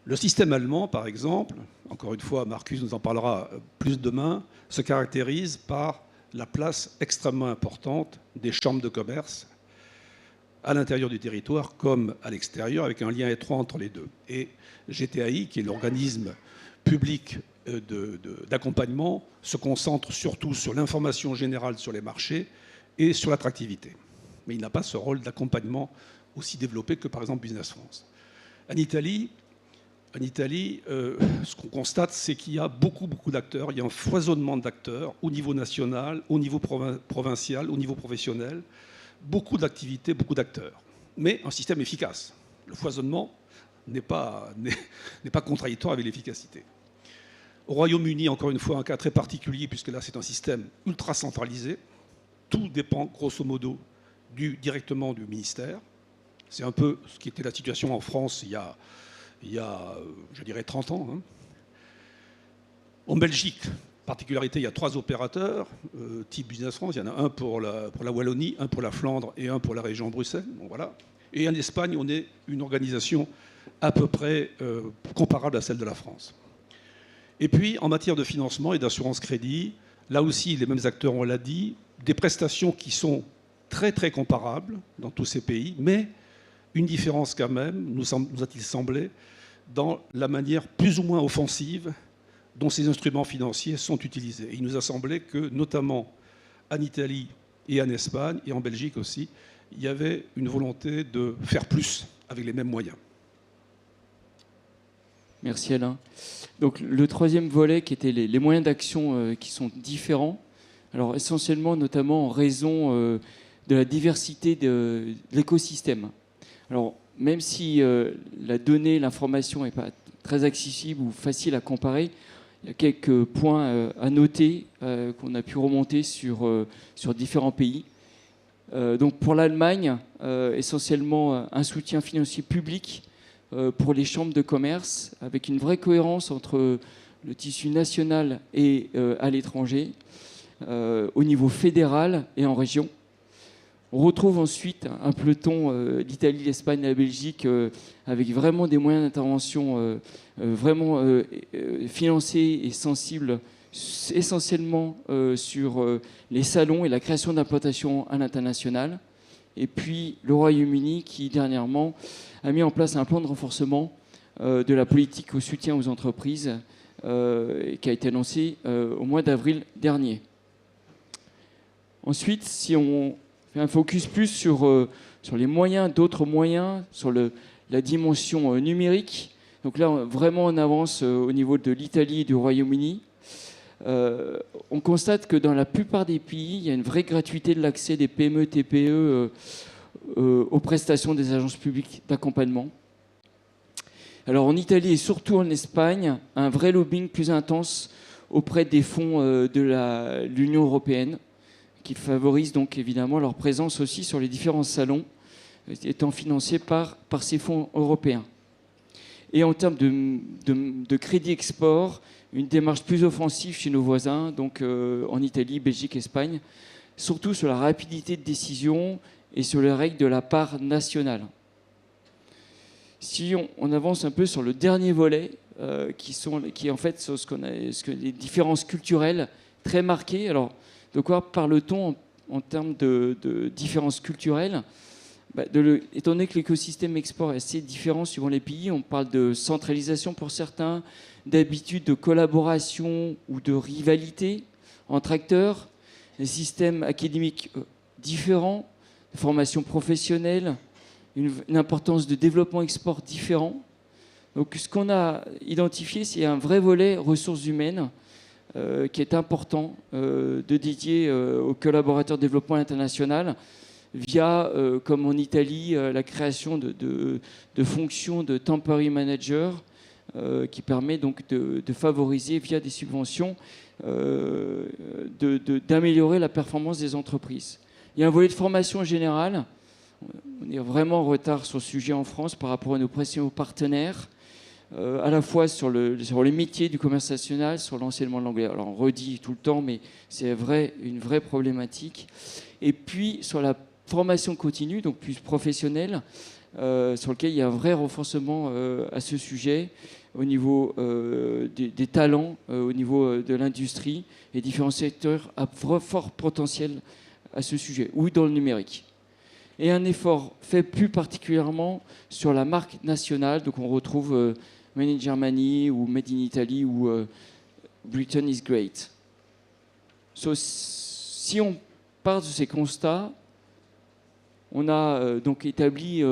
Le système allemand, par exemple, encore une fois, Marcus nous en parlera plus demain, se caractérise par la place extrêmement importante des chambres de commerce à l'intérieur du territoire comme à l'extérieur, avec un lien étroit entre les deux. Et GTAI, qui est l'organisme public d'accompagnement, se concentre surtout sur l'information générale sur les marchés et sur l'attractivité. Mais il n'a pas ce rôle d'accompagnement aussi développé que par exemple Business France. En Italie, ce qu'on constate, c'est qu'il y a beaucoup d'acteurs, il y a un foisonnement d'acteurs au niveau national, au niveau provincial, au niveau professionnel, beaucoup d'activités, beaucoup d'acteurs. Mais un système efficace. Le foisonnement n'est pas contradictoire avec l'efficacité. Au Royaume-Uni, encore une fois, un cas très particulier, puisque là, c'est un système ultra centralisé. Tout dépend, grosso modo, directement du ministère. C'est un peu ce qui était la situation en France il y a je dirais, 30 ans. Hein. En Belgique, particularité, il y a 3 opérateurs, type Business France. Il y en a un pour la Wallonie, un pour la Flandre et un pour la région Bruxelles. Bon, voilà. Et en Espagne, on est une organisation à peu près comparable à celle de la France. Et puis, en matière de financement et d'assurance crédit, là aussi, les mêmes acteurs, on l'a dit, des prestations qui sont très, très comparables dans tous ces pays, mais une différence quand même, nous a-t-il semblé, dans la manière plus ou moins offensive dont ces instruments financiers sont utilisés. Et il nous a semblé que, notamment en Italie et en Espagne, et en Belgique aussi, il y avait une volonté de faire plus avec les mêmes moyens. Merci Alain. Donc le troisième volet qui était les moyens d'action qui sont différents, alors essentiellement notamment en raison de la diversité de l'écosystème. Alors même si la donnée, l'information n'est pas très accessible ou facile à comparer, il y a quelques points à noter qu'on a pu remonter sur différents pays. Donc pour l'Allemagne, essentiellement un soutien financier public pour les chambres de commerce, avec une vraie cohérence entre le tissu national et à l'étranger, au niveau fédéral et en région. On retrouve ensuite un peloton d'Italie, l'Espagne et la Belgique avec vraiment des moyens d'intervention vraiment financés et sensibles, essentiellement sur les salons et la création d'implantations à l'international. Et puis le Royaume-Uni qui, dernièrement, a mis en place un plan de renforcement de la politique au soutien aux entreprises qui a été annoncé au mois d'avril dernier. Ensuite, si on fait un focus plus sur les moyens, d'autres moyens, sur la dimension numérique. Donc là, vraiment, on avance au niveau de l'Italie et du Royaume-Uni. On constate que dans la plupart des pays, il y a une vraie gratuité de l'accès des PME, TPE aux prestations des agences publiques d'accompagnement. Alors en Italie et surtout en Espagne, un vrai lobbying plus intense auprès des fonds de l'Union européenne, qui favorisent donc évidemment leur présence aussi sur les différents salons, étant financés par ces fonds européens. Et en termes de crédit export, une démarche plus offensive chez nos voisins, donc en Italie, Belgique, Espagne, surtout sur la rapidité de décision et sur les règles de la part nationale. Si on avance un peu sur le dernier volet, qui en fait sont les différences culturelles très marquées. Alors, de quoi parle-t-on en termes de différences culturelles? Étant donné que l'écosystème export est assez différent suivant les pays, on parle de centralisation pour certains, d'habitude de collaboration ou de rivalité entre acteurs, des systèmes académiques différents, de formation professionnelle, une importance de développement export différent. Donc ce qu'on a identifié, c'est un vrai volet ressources humaines qui est important de dédier aux collaborateurs de développement international via, comme en Italie, la création de fonctions de temporary manager qui permet donc de favoriser via des subventions d'améliorer la performance des entreprises. Il y a un volet de formation générale. On est vraiment en retard sur ce sujet en France par rapport à nos principaux partenaires, à la fois sur les métiers du commerce national, sur l'enseignement de l'anglais. Alors on redit tout le temps, mais c'est une vraie problématique. Et puis sur la formation continue, donc plus professionnelle, sur lequel il y a un vrai renforcement à ce sujet au niveau des talents, au niveau de l'industrie et différents secteurs à fort potentiel à ce sujet, ou dans le numérique. Et un effort fait plus particulièrement sur la marque nationale. Donc on retrouve Made in Germany ou Made in Italy ou Britain is great. Si on part de ces constats, on a donc établi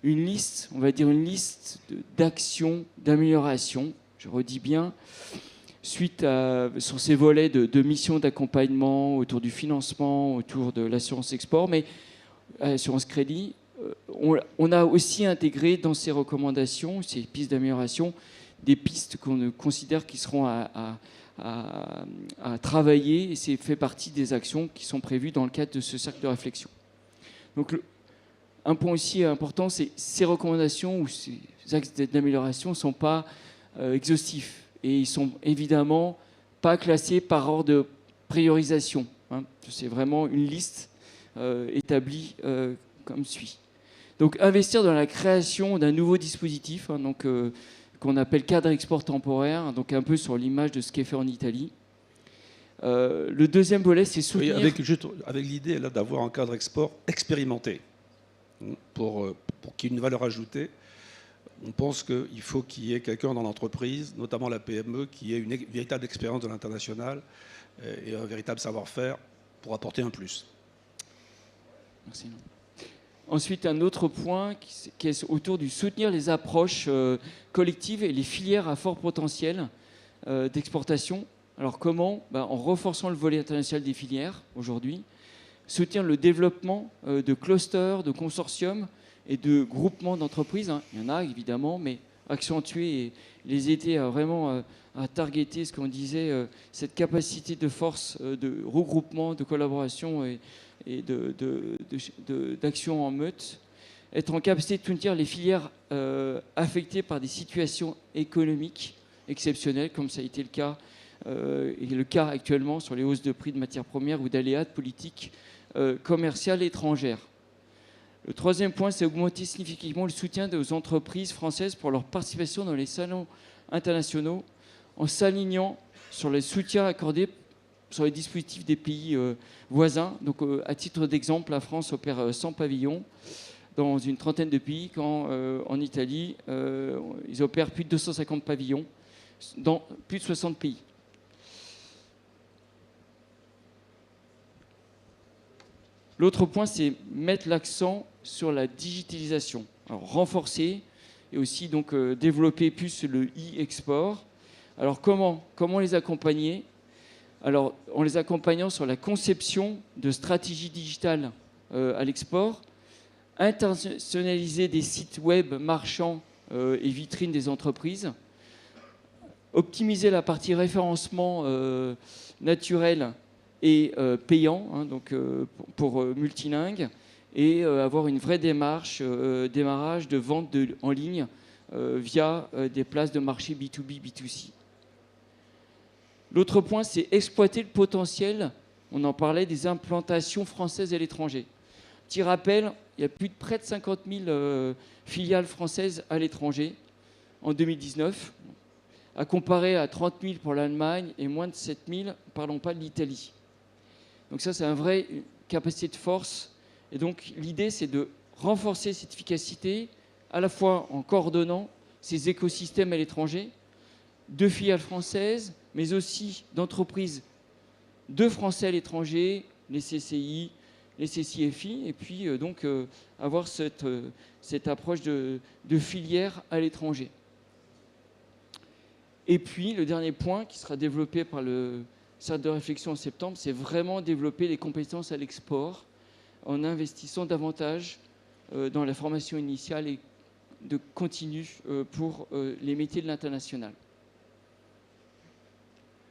une liste, on va dire une liste d'actions d'amélioration, je redis bien, sur ces volets de missions d'accompagnement autour du financement, autour de l'assurance export, mais assurance crédit, on a aussi intégré dans ces recommandations, ces pistes d'amélioration, des pistes qu'on considère qui seront à travailler, et c'est fait partie des actions qui sont prévues dans le cadre de ce cercle de réflexion. Donc un point aussi important, c'est ces recommandations ou ces axes d'amélioration ne sont pas exhaustifs et ils ne sont évidemment pas classés par ordre de priorisation. C'est vraiment une liste établi comme suit. Donc investir dans la création d'un nouveau dispositif, qu'on appelle cadre export temporaire, donc un peu sur l'image de ce qui est fait en Italie. Le deuxième volet, c'est soutenir... Oui, avec l'idée là d'avoir un cadre export expérimenté pour qu'il y ait une valeur ajoutée. On pense qu'il faut qu'il y ait quelqu'un dans l'entreprise, notamment la PME, qui ait une véritable expérience de l'international et un véritable savoir-faire pour apporter un plus. Merci. Ensuite, un autre point qui est autour du soutenir les approches collectives et les filières à fort potentiel d'exportation. Alors comment ? En renforçant le volet international des filières aujourd'hui, soutenir le développement de clusters, de consortiums et de groupements d'entreprises. Il y en a évidemment, mais accentuer et les aider à vraiment à targeter ce qu'on disait, cette capacité de force de regroupement, de collaboration et d'action en meute, être en capacité de soutenir les filières affectées par des situations économiques exceptionnelles, comme ça a été le cas, et le cas actuellement sur les hausses de prix de matières premières ou d'aléas de politique commerciale étrangère. Le troisième point, c'est augmenter significativement le soutien aux entreprises françaises pour leur participation dans les salons internationaux en s'alignant sur les soutiens accordés sur les dispositifs des pays voisins. Donc, à titre d'exemple, la France opère 100 pavillons dans une trentaine de pays, quand en Italie, ils opèrent plus de 250 pavillons dans plus de 60 pays. L'autre point, c'est mettre l'accent sur la digitalisation. Alors, renforcer et aussi donc développer plus le e-export. Alors comment les accompagner? Alors en les accompagnant sur la conception de stratégies digitales à l'export, internationaliser des sites web marchands et vitrines des entreprises, optimiser la partie référencement naturel et payant, hein, donc pour multilingue, et avoir une vraie démarche, démarrage de vente en ligne via des places de marché B2B, B2C. L'autre point, c'est exploiter le potentiel, on en parlait, des implantations françaises à l'étranger. Petit rappel, il y a plus de près de 50 000 filiales françaises à l'étranger en 2019, à comparer à 30 000 pour l'Allemagne et moins de 7 000, ne parlons pas de l'Italie. Donc ça, c'est une vraie capacité de force. Et donc l'idée, c'est de renforcer cette efficacité, à la fois en coordonnant ces écosystèmes à l'étranger, de filiales françaises, mais aussi d'entreprises de Français à l'étranger, les CCI, les CCFI, et puis donc avoir cette approche de filière à l'étranger. Et puis le dernier point qui sera développé par le cercle de réflexion en septembre, c'est vraiment développer les compétences à l'export en investissant davantage dans la formation initiale et de continu pour les métiers de l'international.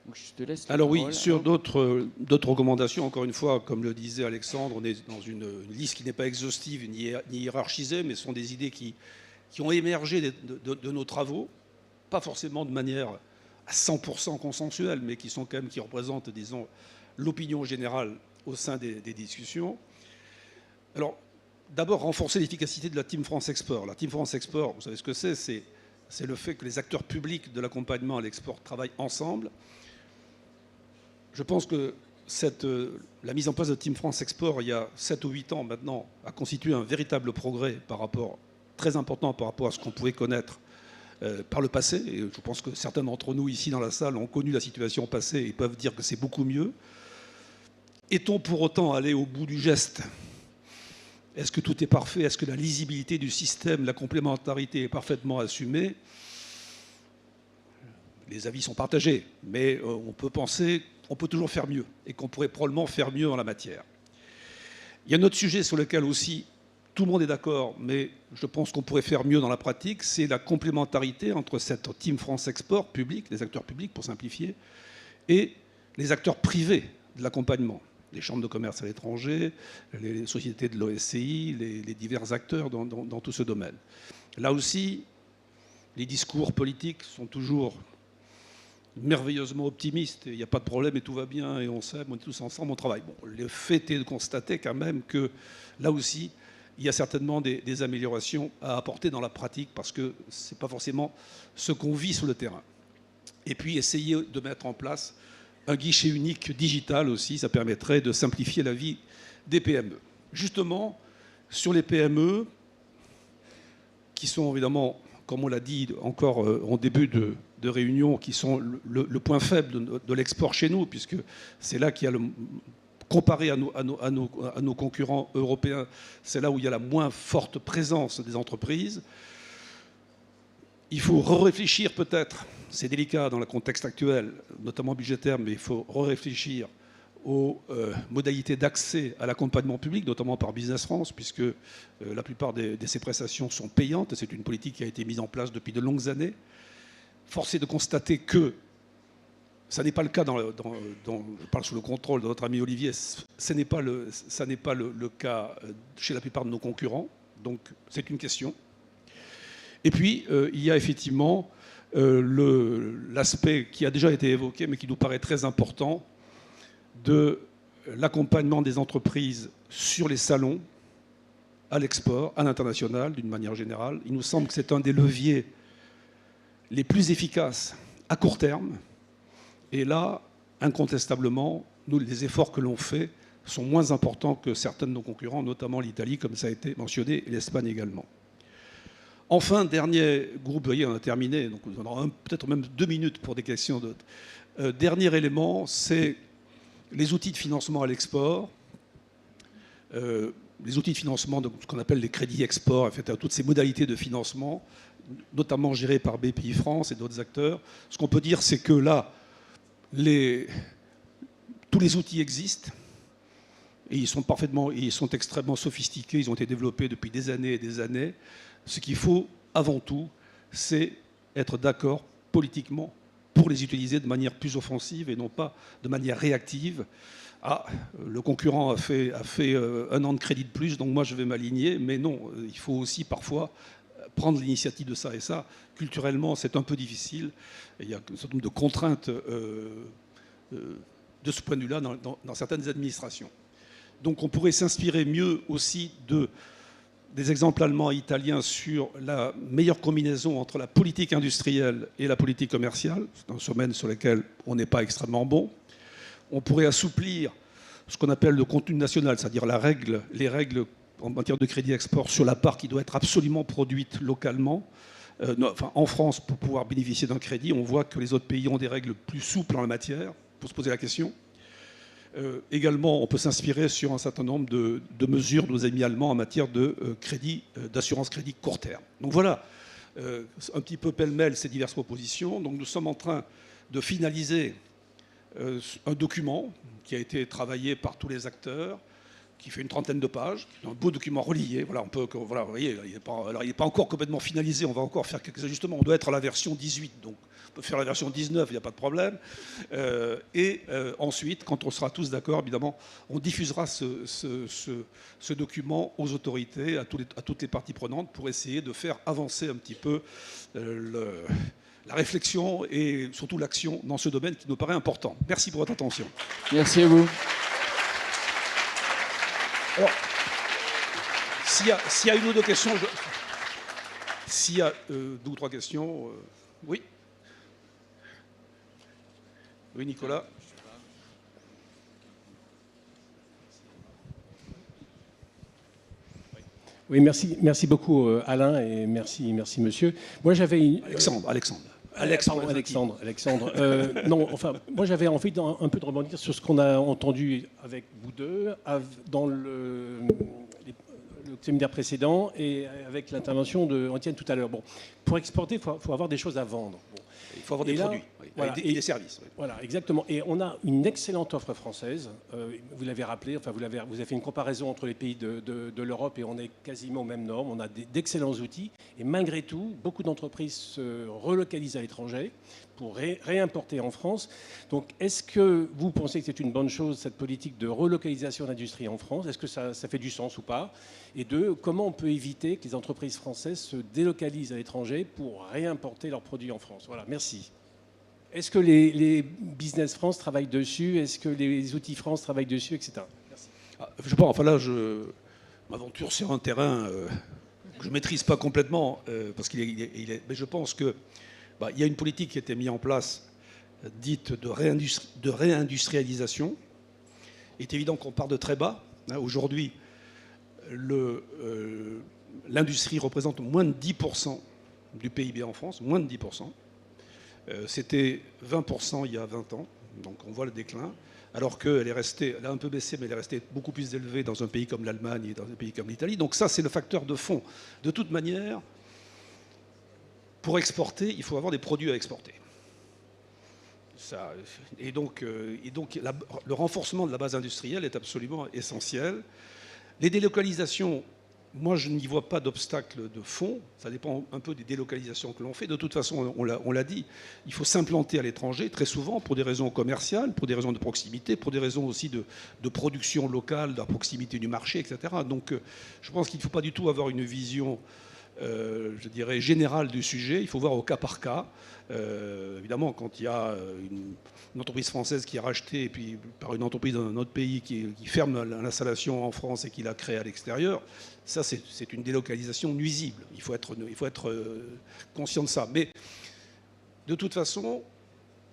Donc, je te laisse la Alors oui, parole. sur d'autres recommandations, encore une fois, comme le disait Alexandre, on est dans une liste qui n'est pas exhaustive ni hiérarchisée, mais ce sont des idées qui ont émergé de nos travaux, pas forcément de manière à 100% consensuelle, mais qui sont quand même, qui représentent, disons, l'opinion générale au sein des discussions. Alors, d'abord, renforcer l'efficacité de la Team France Export. La Team France Export, vous savez ce que c'est? C'est le fait que les acteurs publics de l'accompagnement à l'export travaillent ensemble. Je pense que la mise en place de Team France Export, il y a 7 ou 8 ans maintenant, a constitué un véritable progrès très important par rapport à ce qu'on pouvait connaître par le passé. Et je pense que certains d'entre nous ici dans la salle ont connu la situation passée et peuvent dire que c'est beaucoup mieux. Est-on pour autant allé au bout du geste? Est-ce que tout est parfait? Est-ce que la lisibilité du système, la complémentarité est parfaitement assumée? Les avis sont partagés, mais on peut toujours faire mieux et qu'on pourrait probablement faire mieux en la matière. Il y a un autre sujet sur lequel aussi tout le monde est d'accord, mais je pense qu'on pourrait faire mieux dans la pratique, c'est la complémentarité entre cette Team France Export public, les acteurs publics pour simplifier, et les acteurs privés de l'accompagnement. Les chambres de commerce à l'étranger, les sociétés de l'OSCI, les divers acteurs dans tout ce domaine. Là aussi, les discours politiques sont toujours merveilleusement optimistes. Il n'y a pas de problème et tout va bien et on s'aime, on est tous ensemble, on travaille. Bon, le fait est de constater quand même que là aussi, il y a certainement des améliorations à apporter dans la pratique parce que ce n'est pas forcément ce qu'on vit sur le terrain. Et puis essayer de mettre en place un guichet unique digital aussi, ça permettrait de simplifier la vie des PME. Justement, sur les PME, qui sont évidemment, comme on l'a dit encore en début de réunion, qui sont le point faible de l'export chez nous, puisque c'est là qu'il y a comparé à nos concurrents européens, c'est là où il y a la moins forte présence des entreprises. Il faut réfléchir peut-être, c'est délicat dans le contexte actuel, notamment budgétaire, mais il faut réfléchir aux modalités d'accès à l'accompagnement public, notamment par Business France, puisque la plupart de ces prestations sont payantes. C'est une politique qui a été mise en place depuis de longues années. Force est de constater que ça n'est pas le cas je parle sous le contrôle de notre ami Olivier, ça n'est pas le cas chez la plupart de nos concurrents. Donc c'est une question. Et puis il y a effectivement l'aspect qui a déjà été évoqué, mais qui nous paraît très important, de l'accompagnement des entreprises sur les salons, à l'export, à l'international, d'une manière générale. Il nous semble que c'est un des leviers les plus efficaces à court terme. Et là, incontestablement, nous, les efforts que l'on fait sont moins importants que certains de nos concurrents, notamment l'Italie, comme ça a été mentionné, et l'Espagne également. Enfin, dernier groupe, vous voyez, on a terminé, donc on aura peut-être même 2 minutes pour des questions d'autres. Dernier élément, c'est les outils de financement à l'export. les outils de financement, donc ce qu'on appelle les crédits export, etc., toutes ces modalités de financement, notamment gérées par BPI France et d'autres acteurs. Ce qu'on peut dire, c'est que là, tous les outils existent et ils sont extrêmement sophistiqués, ils ont été développés depuis des années et des années. Ce qu'il faut avant tout, c'est être d'accord politiquement pour les utiliser de manière plus offensive et non pas de manière réactive. Ah, le concurrent a fait 1 an de crédit de plus, donc moi je vais m'aligner. Mais non, il faut aussi parfois prendre l'initiative de ça. Et ça, culturellement, c'est un peu difficile. Et il y a un certain nombre de contraintes de ce point de vue-là dans certaines administrations. Donc on pourrait s'inspirer mieux aussi des exemples allemands et italiens sur la meilleure combinaison entre la politique industrielle et la politique commerciale. C'est un domaine sur lequel on n'est pas extrêmement bon. On pourrait assouplir ce qu'on appelle le contenu national, c'est-à-dire les règles en matière de crédit export sur la part qui doit être absolument produite localement. En France, pour pouvoir bénéficier d'un crédit, on voit que les autres pays ont des règles plus souples en la matière. Il faut se poser la question. Également, on peut s'inspirer sur un certain nombre de mesures de nos amis allemands en matière d'assurance crédit court terme. Donc voilà, un petit peu pêle-mêle ces diverses propositions. Donc nous sommes en train de finaliser un document qui a été travaillé par tous les acteurs, qui fait une 30aine de pages, un beau document relié. Voilà, vous voyez, il n'est pas encore complètement finalisé, on va encore faire quelques ajustements. On doit être à la version 18, donc on peut faire la version 19, il n'y a pas de problème. Ensuite, quand on sera tous d'accord, évidemment, on diffusera ce document aux autorités, à toutes les parties prenantes, pour essayer de faire avancer un petit peu la réflexion et surtout l'action dans ce domaine qui nous paraît important. Merci pour votre attention. Merci à vous. Alors, s'il y a une ou deux questions, s'il y a 2 ou 3 questions, oui. Oui, Nicolas. Oui, merci beaucoup Alain et merci monsieur. Moi j'avais Alexandre. Non, enfin, moi j'avais envie un peu de rebondir sur ce qu'on a entendu avec vous deux dans le séminaire précédent et avec l'intervention d'Antienne tout à l'heure. Bon, pour exporter, il faut avoir des choses à vendre. Bon. Il faut avoir des produits voilà, et des services. Oui. Voilà, exactement. Et on a une excellente offre française. Vous l'avez rappelé, enfin, vous avez fait une comparaison entre les pays de l'Europe et on est quasiment aux mêmes normes. On a d'excellents outils. Et malgré tout, beaucoup d'entreprises se relocalisent à l'étranger pour réimporter en France. Donc, est-ce que vous pensez que c'est une bonne chose, cette politique de relocalisation d'industrie en France? Est-ce que ça fait du sens ou pas? Et 2, comment on peut éviter que les entreprises françaises se délocalisent à l'étranger pour réimporter leurs produits en France? Voilà, merci. Est-ce que les Business France travaillent dessus? Est-ce que les outils France travaillent dessus, etc. Merci. Je pense, enfin là, je m'aventure sur un terrain que je ne maîtrise pas complètement, parce mais je pense que il y a une politique qui a été mise en place, dite de réindustrialisation. Il est évident qu'on part de très bas. Aujourd'hui, l'industrie représente moins de 10% du PIB en France, moins de 10%. C'était 20% il y a 20 ans, donc on voit le déclin, alors qu'elle elle a un peu baissé, mais elle est restée beaucoup plus élevée dans un pays comme l'Allemagne et dans un pays comme l'Italie. Donc ça, c'est le facteur de fond. De toute manière, pour exporter, il faut avoir des produits à exporter. Et donc le renforcement de la base industrielle est absolument essentiel. Les délocalisations, moi je n'y vois pas d'obstacle de fond, ça dépend un peu des délocalisations que l'on fait. De toute façon, on l'a dit, il faut s'implanter à l'étranger très souvent pour des raisons commerciales, pour des raisons de proximité, pour des raisons aussi de production locale, de la proximité du marché, etc. Donc je pense qu'il ne faut pas du tout avoir une vision je dirais générale du sujet, il faut voir au cas par cas. Évidemment, quand il y a une entreprise française qui est rachetée et puis par une entreprise d'un autre pays qui ferme l'installation en France et qui la crée à l'extérieur, ça c'est une délocalisation nuisible. Il faut être conscient de ça. Mais de toute façon,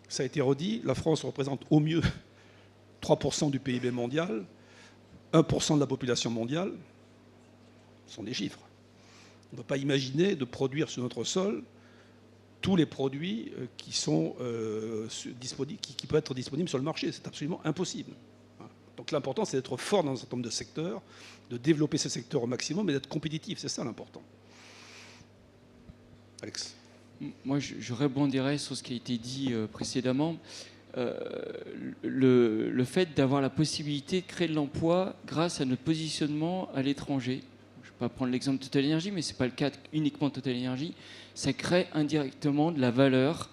ça a été redit, la France représente au mieux 3% du PIB mondial, 1% de la population mondiale. Ce sont des chiffres. On ne peut pas imaginer de produire sur notre sol tous les produits qui sont disponibles, qui peuvent être disponibles sur le marché. C'est absolument impossible. Donc l'important, c'est d'être fort dans un certain nombre de secteurs, de développer ces secteurs au maximum et d'être compétitif. C'est ça l'important. Alex. Moi, je rebondirais sur ce qui a été dit précédemment. Le fait d'avoir la possibilité de créer de l'emploi grâce à notre positionnement à l'étranger. Je ne vais pas prendre l'exemple de Total Energy, mais ce n'est pas le cas uniquement de Total Energy. Ça crée indirectement de la valeur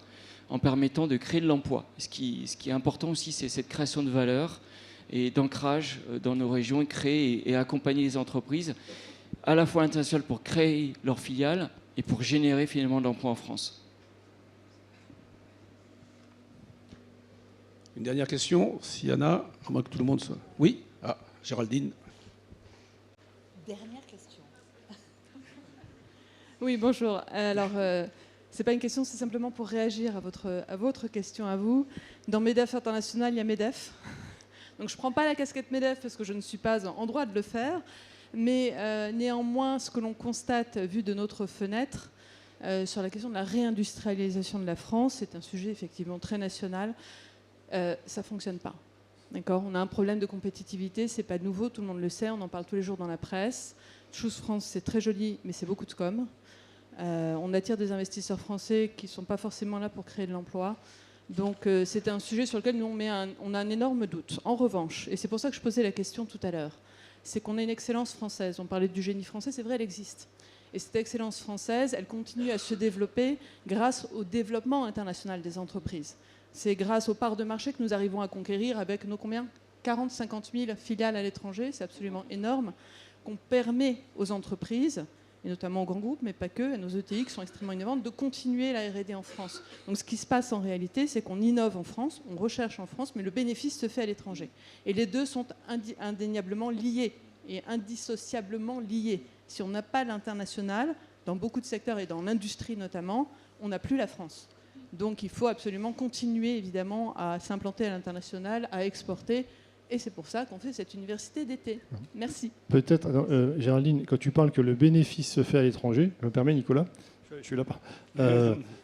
en permettant de créer de l'emploi. Ce qui est important aussi, c'est cette création de valeur et d'ancrage dans nos régions, et créer et accompagner les entreprises, à la fois internationales pour créer leurs filiales et pour générer finalement de l'emploi en France. Une dernière question, s'il y en a, à moins que tout le monde soit... Oui. Ah, Géraldine. Dernière question. Oui, bonjour. Alors, c'est pas une question, c'est simplement pour réagir à votre question à vous. Dans MEDEF International, il y a MEDEF. Donc, je ne prends pas la casquette MEDEF parce que je ne suis pas en droit de le faire. Mais néanmoins, ce que l'on constate, vu de notre fenêtre, sur la question de la réindustrialisation de la France, c'est un sujet effectivement très national. Ça ne fonctionne pas. D'accord ? On a un problème de compétitivité, c'est pas nouveau, tout le monde le sait, on en parle tous les jours dans la presse. Choose France, c'est très joli, mais c'est beaucoup de com. On attire des investisseurs français qui ne sont pas forcément là pour créer de l'emploi. Donc c'est un sujet sur lequel nous on a un énorme doute. En revanche, et c'est pour ça que je posais la question tout à l'heure, c'est qu'on a une excellence française. On parlait du génie français, c'est vrai, elle existe. Et cette excellence française, elle continue à se développer grâce au développement international des entreprises. C'est grâce aux parts de marché que nous arrivons à conquérir avec nos combien 40-50 000 filiales à l'étranger, c'est absolument énorme, qu'on permet aux entreprises, et notamment aux grands groupes, mais pas que, à nos ETI qui sont extrêmement innovantes, de continuer la R&D en France. Donc ce qui se passe en réalité, c'est qu'on innove en France, on recherche en France, mais le bénéfice se fait à l'étranger. Et les deux sont indéniablement liés et indissociablement liés. Si on n'a pas l'international, dans beaucoup de secteurs et dans l'industrie notamment, on n'a plus la France. Donc il faut absolument continuer évidemment à s'implanter à l'international, à exporter. Et c'est pour ça qu'on fait cette université d'été. Merci. Peut-être, Géraldine, quand tu parles que le bénéfice se fait à l'étranger, je me permets Nicolas, je suis là.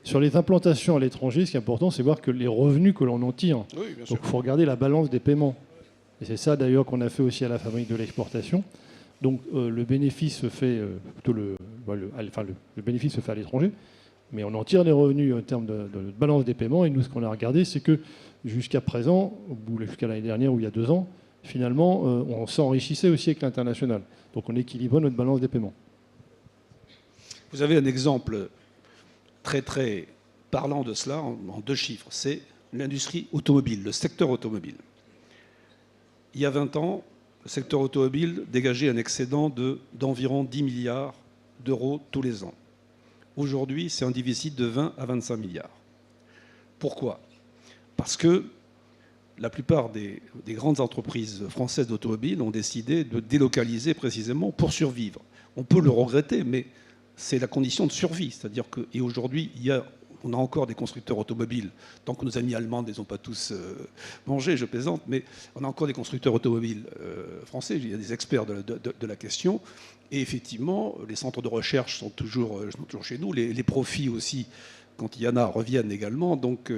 Sur les implantations à l'étranger, ce qui est important, c'est voir que les revenus que l'on en tire. Oui, bien sûr. Donc il faut regarder la balance des paiements. Et c'est ça d'ailleurs qu'on a fait aussi à la Fabrique de l'exportation. Donc le bénéfice se fait le bénéfice se fait à l'étranger. Mais on en tire des revenus en termes de balance des paiements. Et nous, ce qu'on a regardé, c'est que jusqu'à présent, ou jusqu'à l'année dernière ou il y a 2 ans, finalement, on s'enrichissait aussi avec l'international. Donc on équilibrait notre balance des paiements. Vous avez un exemple très très parlant de cela en 2 chiffres. C'est l'industrie automobile, le secteur automobile. Il y a 20 ans, le secteur automobile dégageait un excédent d'environ 10 milliards d'euros tous les ans. Aujourd'hui, c'est un déficit de 20 à 25 milliards. Pourquoi ? Parce que la plupart des grandes entreprises françaises d'automobile ont décidé de délocaliser précisément pour survivre. On peut le regretter, mais c'est la condition de survie. C'est-à-dire que, et aujourd'hui, on a encore des constructeurs automobiles, tant que nos amis allemands ne les ont pas tous mangés, je plaisante, mais on a encore des constructeurs automobiles français, il y a des experts de la question, et effectivement, les centres de recherche sont toujours chez nous, les profits aussi, quand il y en a, reviennent également, donc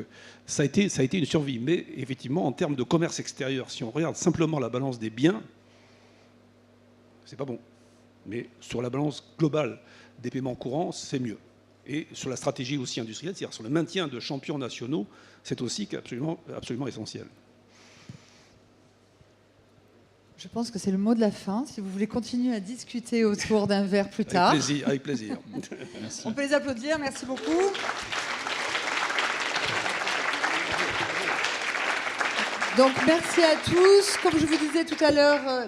ça a été une survie. Mais effectivement, en termes de commerce extérieur, si on regarde simplement la balance des biens, c'est pas bon. Mais sur la balance globale des paiements courants, c'est mieux. Et sur la stratégie aussi industrielle, c'est-à-dire sur le maintien de champions nationaux, c'est aussi absolument essentiel. Je pense que c'est le mot de la fin. Si vous voulez continuer à discuter autour d'un verre plus tard. Avec plaisir. Merci. On peut les applaudir. Merci beaucoup. Donc merci à tous. Comme je vous disais tout à l'heure,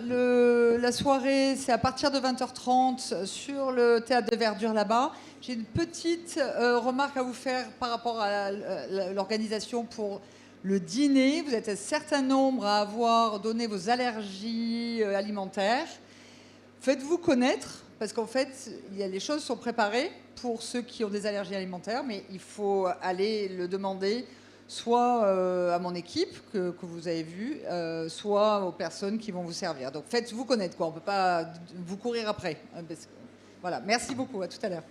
la soirée, c'est à partir de 20h30 sur le théâtre de Verdure là-bas. J'ai une petite remarque à vous faire par rapport à l'organisation pour le dîner. Vous êtes un certain nombre à avoir donné vos allergies alimentaires. Faites-vous connaître, parce qu'en fait, les choses sont préparées pour ceux qui ont des allergies alimentaires, mais il faut aller le demander soit à mon équipe que vous avez vue, soit aux personnes qui vont vous servir. Donc faites-vous connaître, quoi. On ne peut pas vous courir après. Voilà, merci beaucoup, à tout à l'heure.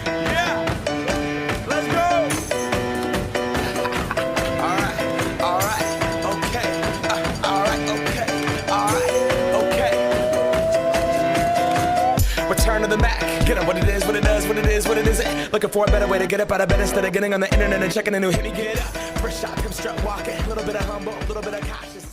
Yeah! Let's go! Looking for a better way to get up out of bed instead of getting on the internet and checking a new hit. Me get up, first shot, hip strut walking, a little bit of humble, a little bit of cautious.